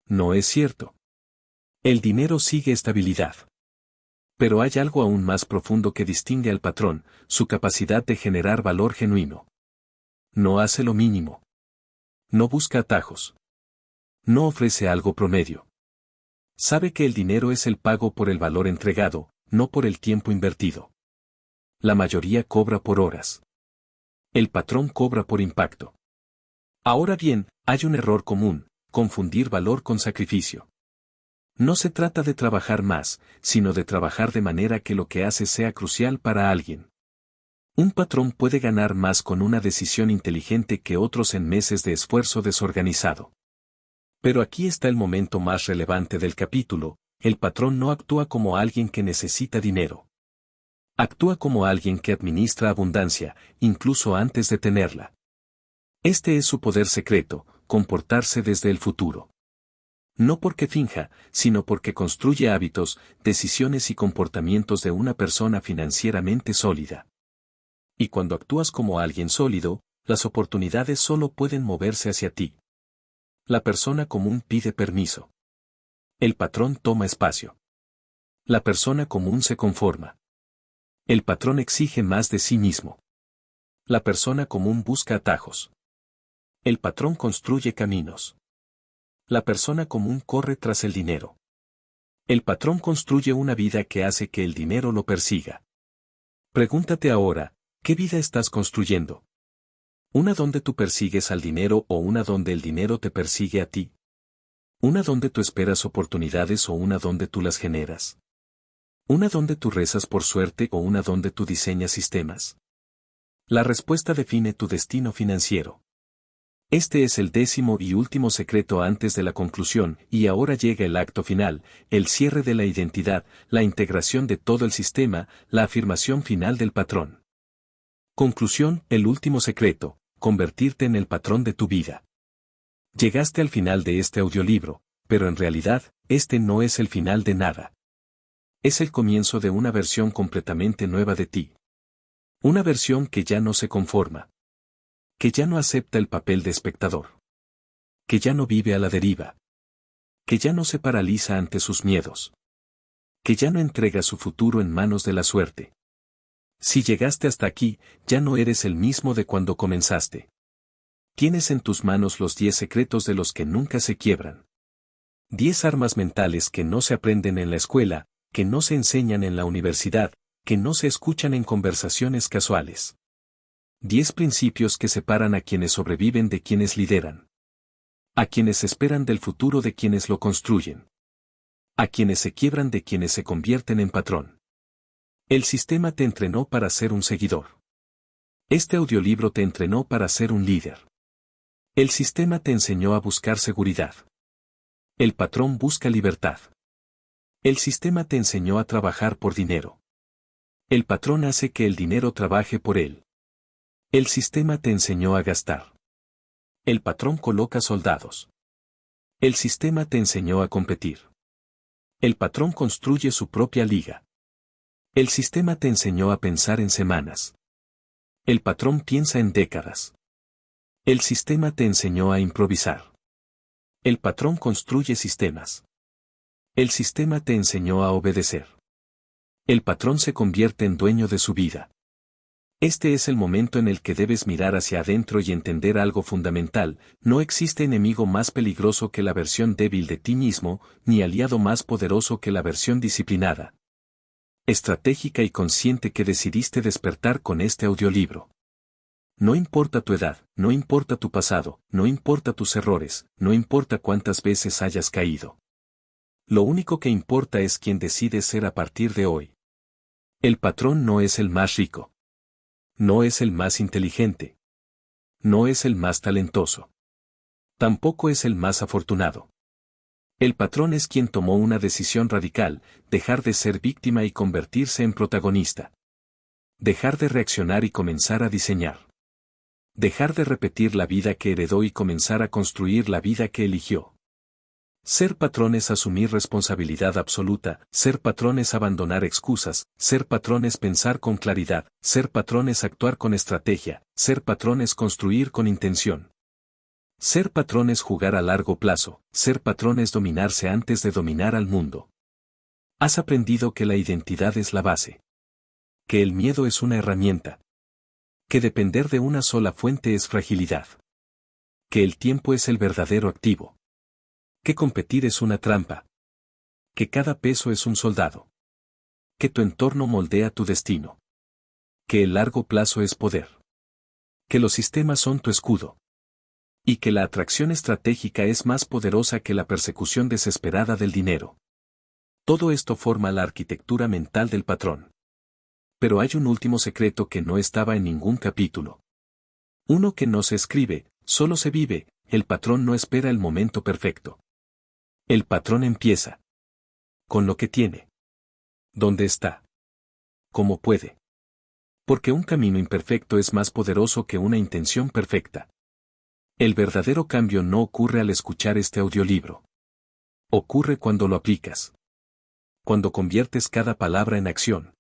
No es cierto. El dinero sigue estabilidad. Pero hay algo aún más profundo que distingue al patrón, su capacidad de generar valor genuino. No hace lo mínimo. No busca atajos. No ofrece algo promedio. Sabe que el dinero es el pago por el valor entregado, no por el tiempo invertido. La mayoría cobra por horas. El patrón cobra por impacto. Ahora bien, hay un error común, confundir valor con sacrificio. No se trata de trabajar más, sino de trabajar de manera que lo que hace sea crucial para alguien. Un patrón puede ganar más con una decisión inteligente que otros en meses de esfuerzo desorganizado. Pero aquí está el momento más relevante del capítulo, el patrón no actúa como alguien que necesita dinero. Actúa como alguien que administra abundancia, incluso antes de tenerla. Este es su poder secreto, comportarse desde el futuro. No porque finja, sino porque construye hábitos, decisiones y comportamientos de una persona financieramente sólida. Y cuando actúas como alguien sólido, las oportunidades solo pueden moverse hacia ti. La persona común pide permiso. El patrón toma espacio. La persona común se conforma. El patrón exige más de sí mismo. La persona común busca atajos. El patrón construye caminos. La persona común corre tras el dinero. El patrón construye una vida que hace que el dinero lo persiga. Pregúntate ahora, ¿qué vida estás construyendo? ¿Una donde tú persigues al dinero o una donde el dinero te persigue a ti? ¿Una donde tú esperas oportunidades o una donde tú las generas? ¿Una donde tú rezas por suerte o una donde tú diseñas sistemas? La respuesta define tu destino financiero. Este es el 10º y último secreto antes de la conclusión, y ahora llega el acto final, el cierre de la identidad, la integración de todo el sistema, la afirmación final del patrón. Conclusión, el último secreto, convertirte en el patrón de tu vida. Llegaste al final de este audiolibro, pero en realidad, este no es el final de nada. Es el comienzo de una versión completamente nueva de ti. Una versión que ya no se conforma. Que ya no acepta el papel de espectador. Que ya no vive a la deriva. Que ya no se paraliza ante sus miedos. Que ya no entrega su futuro en manos de la suerte. Si llegaste hasta aquí, ya no eres el mismo de cuando comenzaste. Tienes en tus manos los 10 secretos de los que nunca se quiebran. 10 armas mentales que no se aprenden en la escuela, que no se enseñan en la universidad, que no se escuchan en conversaciones casuales. 10 principios que separan a quienes sobreviven de quienes lideran. A quienes esperan del futuro de quienes lo construyen. A quienes se quiebran de quienes se convierten en patrón. El sistema te entrenó para ser un seguidor. Este audiolibro te entrenó para ser un líder. El sistema te enseñó a buscar seguridad. El patrón busca libertad. El sistema te enseñó a trabajar por dinero. El patrón hace que el dinero trabaje por él. El sistema te enseñó a gastar. El patrón coloca soldados. El sistema te enseñó a competir. El patrón construye su propia liga. El sistema te enseñó a pensar en semanas. El patrón piensa en décadas. El sistema te enseñó a improvisar. El patrón construye sistemas. El sistema te enseñó a obedecer. El patrón se convierte en dueño de su vida. Este es el momento en el que debes mirar hacia adentro y entender algo fundamental: no existe enemigo más peligroso que la versión débil de ti mismo, ni aliado más poderoso que la versión disciplinada, estratégica y consciente que decidiste despertar con este audiolibro. No importa tu edad, no importa tu pasado, no importa tus errores, no importa cuántas veces hayas caído. Lo único que importa es quién decides ser a partir de hoy. El patrón no es el más rico. No es el más inteligente. No es el más talentoso. Tampoco es el más afortunado. El patrón es quien tomó una decisión radical: dejar de ser víctima y convertirse en protagonista. Dejar de reaccionar y comenzar a diseñar. Dejar de repetir la vida que heredó y comenzar a construir la vida que eligió. Ser patrón es asumir responsabilidad absoluta, ser patrón es abandonar excusas, ser patrón es pensar con claridad, ser patrón es actuar con estrategia, ser patrón es construir con intención. Ser patrón es jugar a largo plazo, ser patrón es dominarse antes de dominar al mundo. Has aprendido que la identidad es la base. Que el miedo es una herramienta. Que depender de una sola fuente es fragilidad. Que el tiempo es el verdadero activo. Que competir es una trampa. Que cada peso es un soldado. Que tu entorno moldea tu destino. Que el largo plazo es poder. Que los sistemas son tu escudo. Y que la atracción estratégica es más poderosa que la persecución desesperada del dinero. Todo esto forma la arquitectura mental del patrón. Pero hay un último secreto que no estaba en ningún capítulo. Uno que no se escribe, solo se vive: el patrón no espera el momento perfecto. El patrón empieza. Con lo que tiene. ¿Dónde está? ¿Cómo puede? Porque un camino imperfecto es más poderoso que una intención perfecta. El verdadero cambio no ocurre al escuchar este audiolibro. Ocurre cuando lo aplicas. Cuando conviertes cada palabra en acción.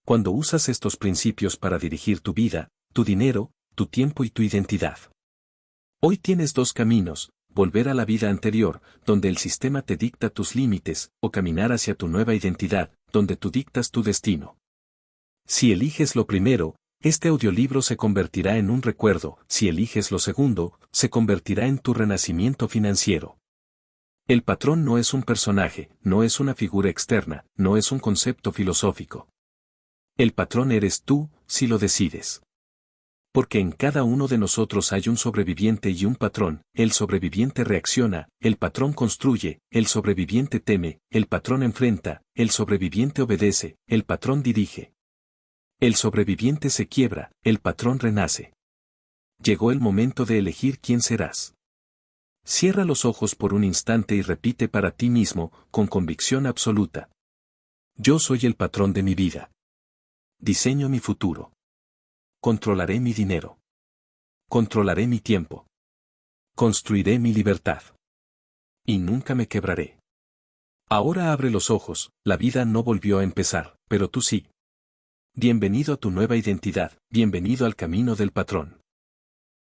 Cuando usas estos principios para dirigir tu vida, tu dinero, tu tiempo y tu identidad. Hoy tienes dos caminos: volver a la vida anterior, donde el sistema te dicta tus límites, o caminar hacia tu nueva identidad, donde tú dictas tu destino. Si eliges lo primero, este audiolibro se convertirá en un recuerdo; si eliges lo segundo, se convertirá en tu renacimiento financiero. El patrón no es un personaje, no es una figura externa, no es un concepto filosófico. El patrón eres tú, si lo decides. Porque en cada uno de nosotros hay un sobreviviente y un patrón: el sobreviviente reacciona, el patrón construye, el sobreviviente teme, el patrón enfrenta, el sobreviviente obedece, el patrón dirige. El sobreviviente se quiebra, el patrón renace. Llegó el momento de elegir quién serás. Cierra los ojos por un instante y repite para ti mismo, con convicción absoluta: yo soy el patrón de mi vida. Diseño mi futuro. Controlaré mi dinero. Controlaré mi tiempo. Construiré mi libertad. Y nunca me quebraré. Ahora abre los ojos: la vida no volvió a empezar, pero tú sí. Bienvenido a tu nueva identidad, bienvenido al camino del patrón.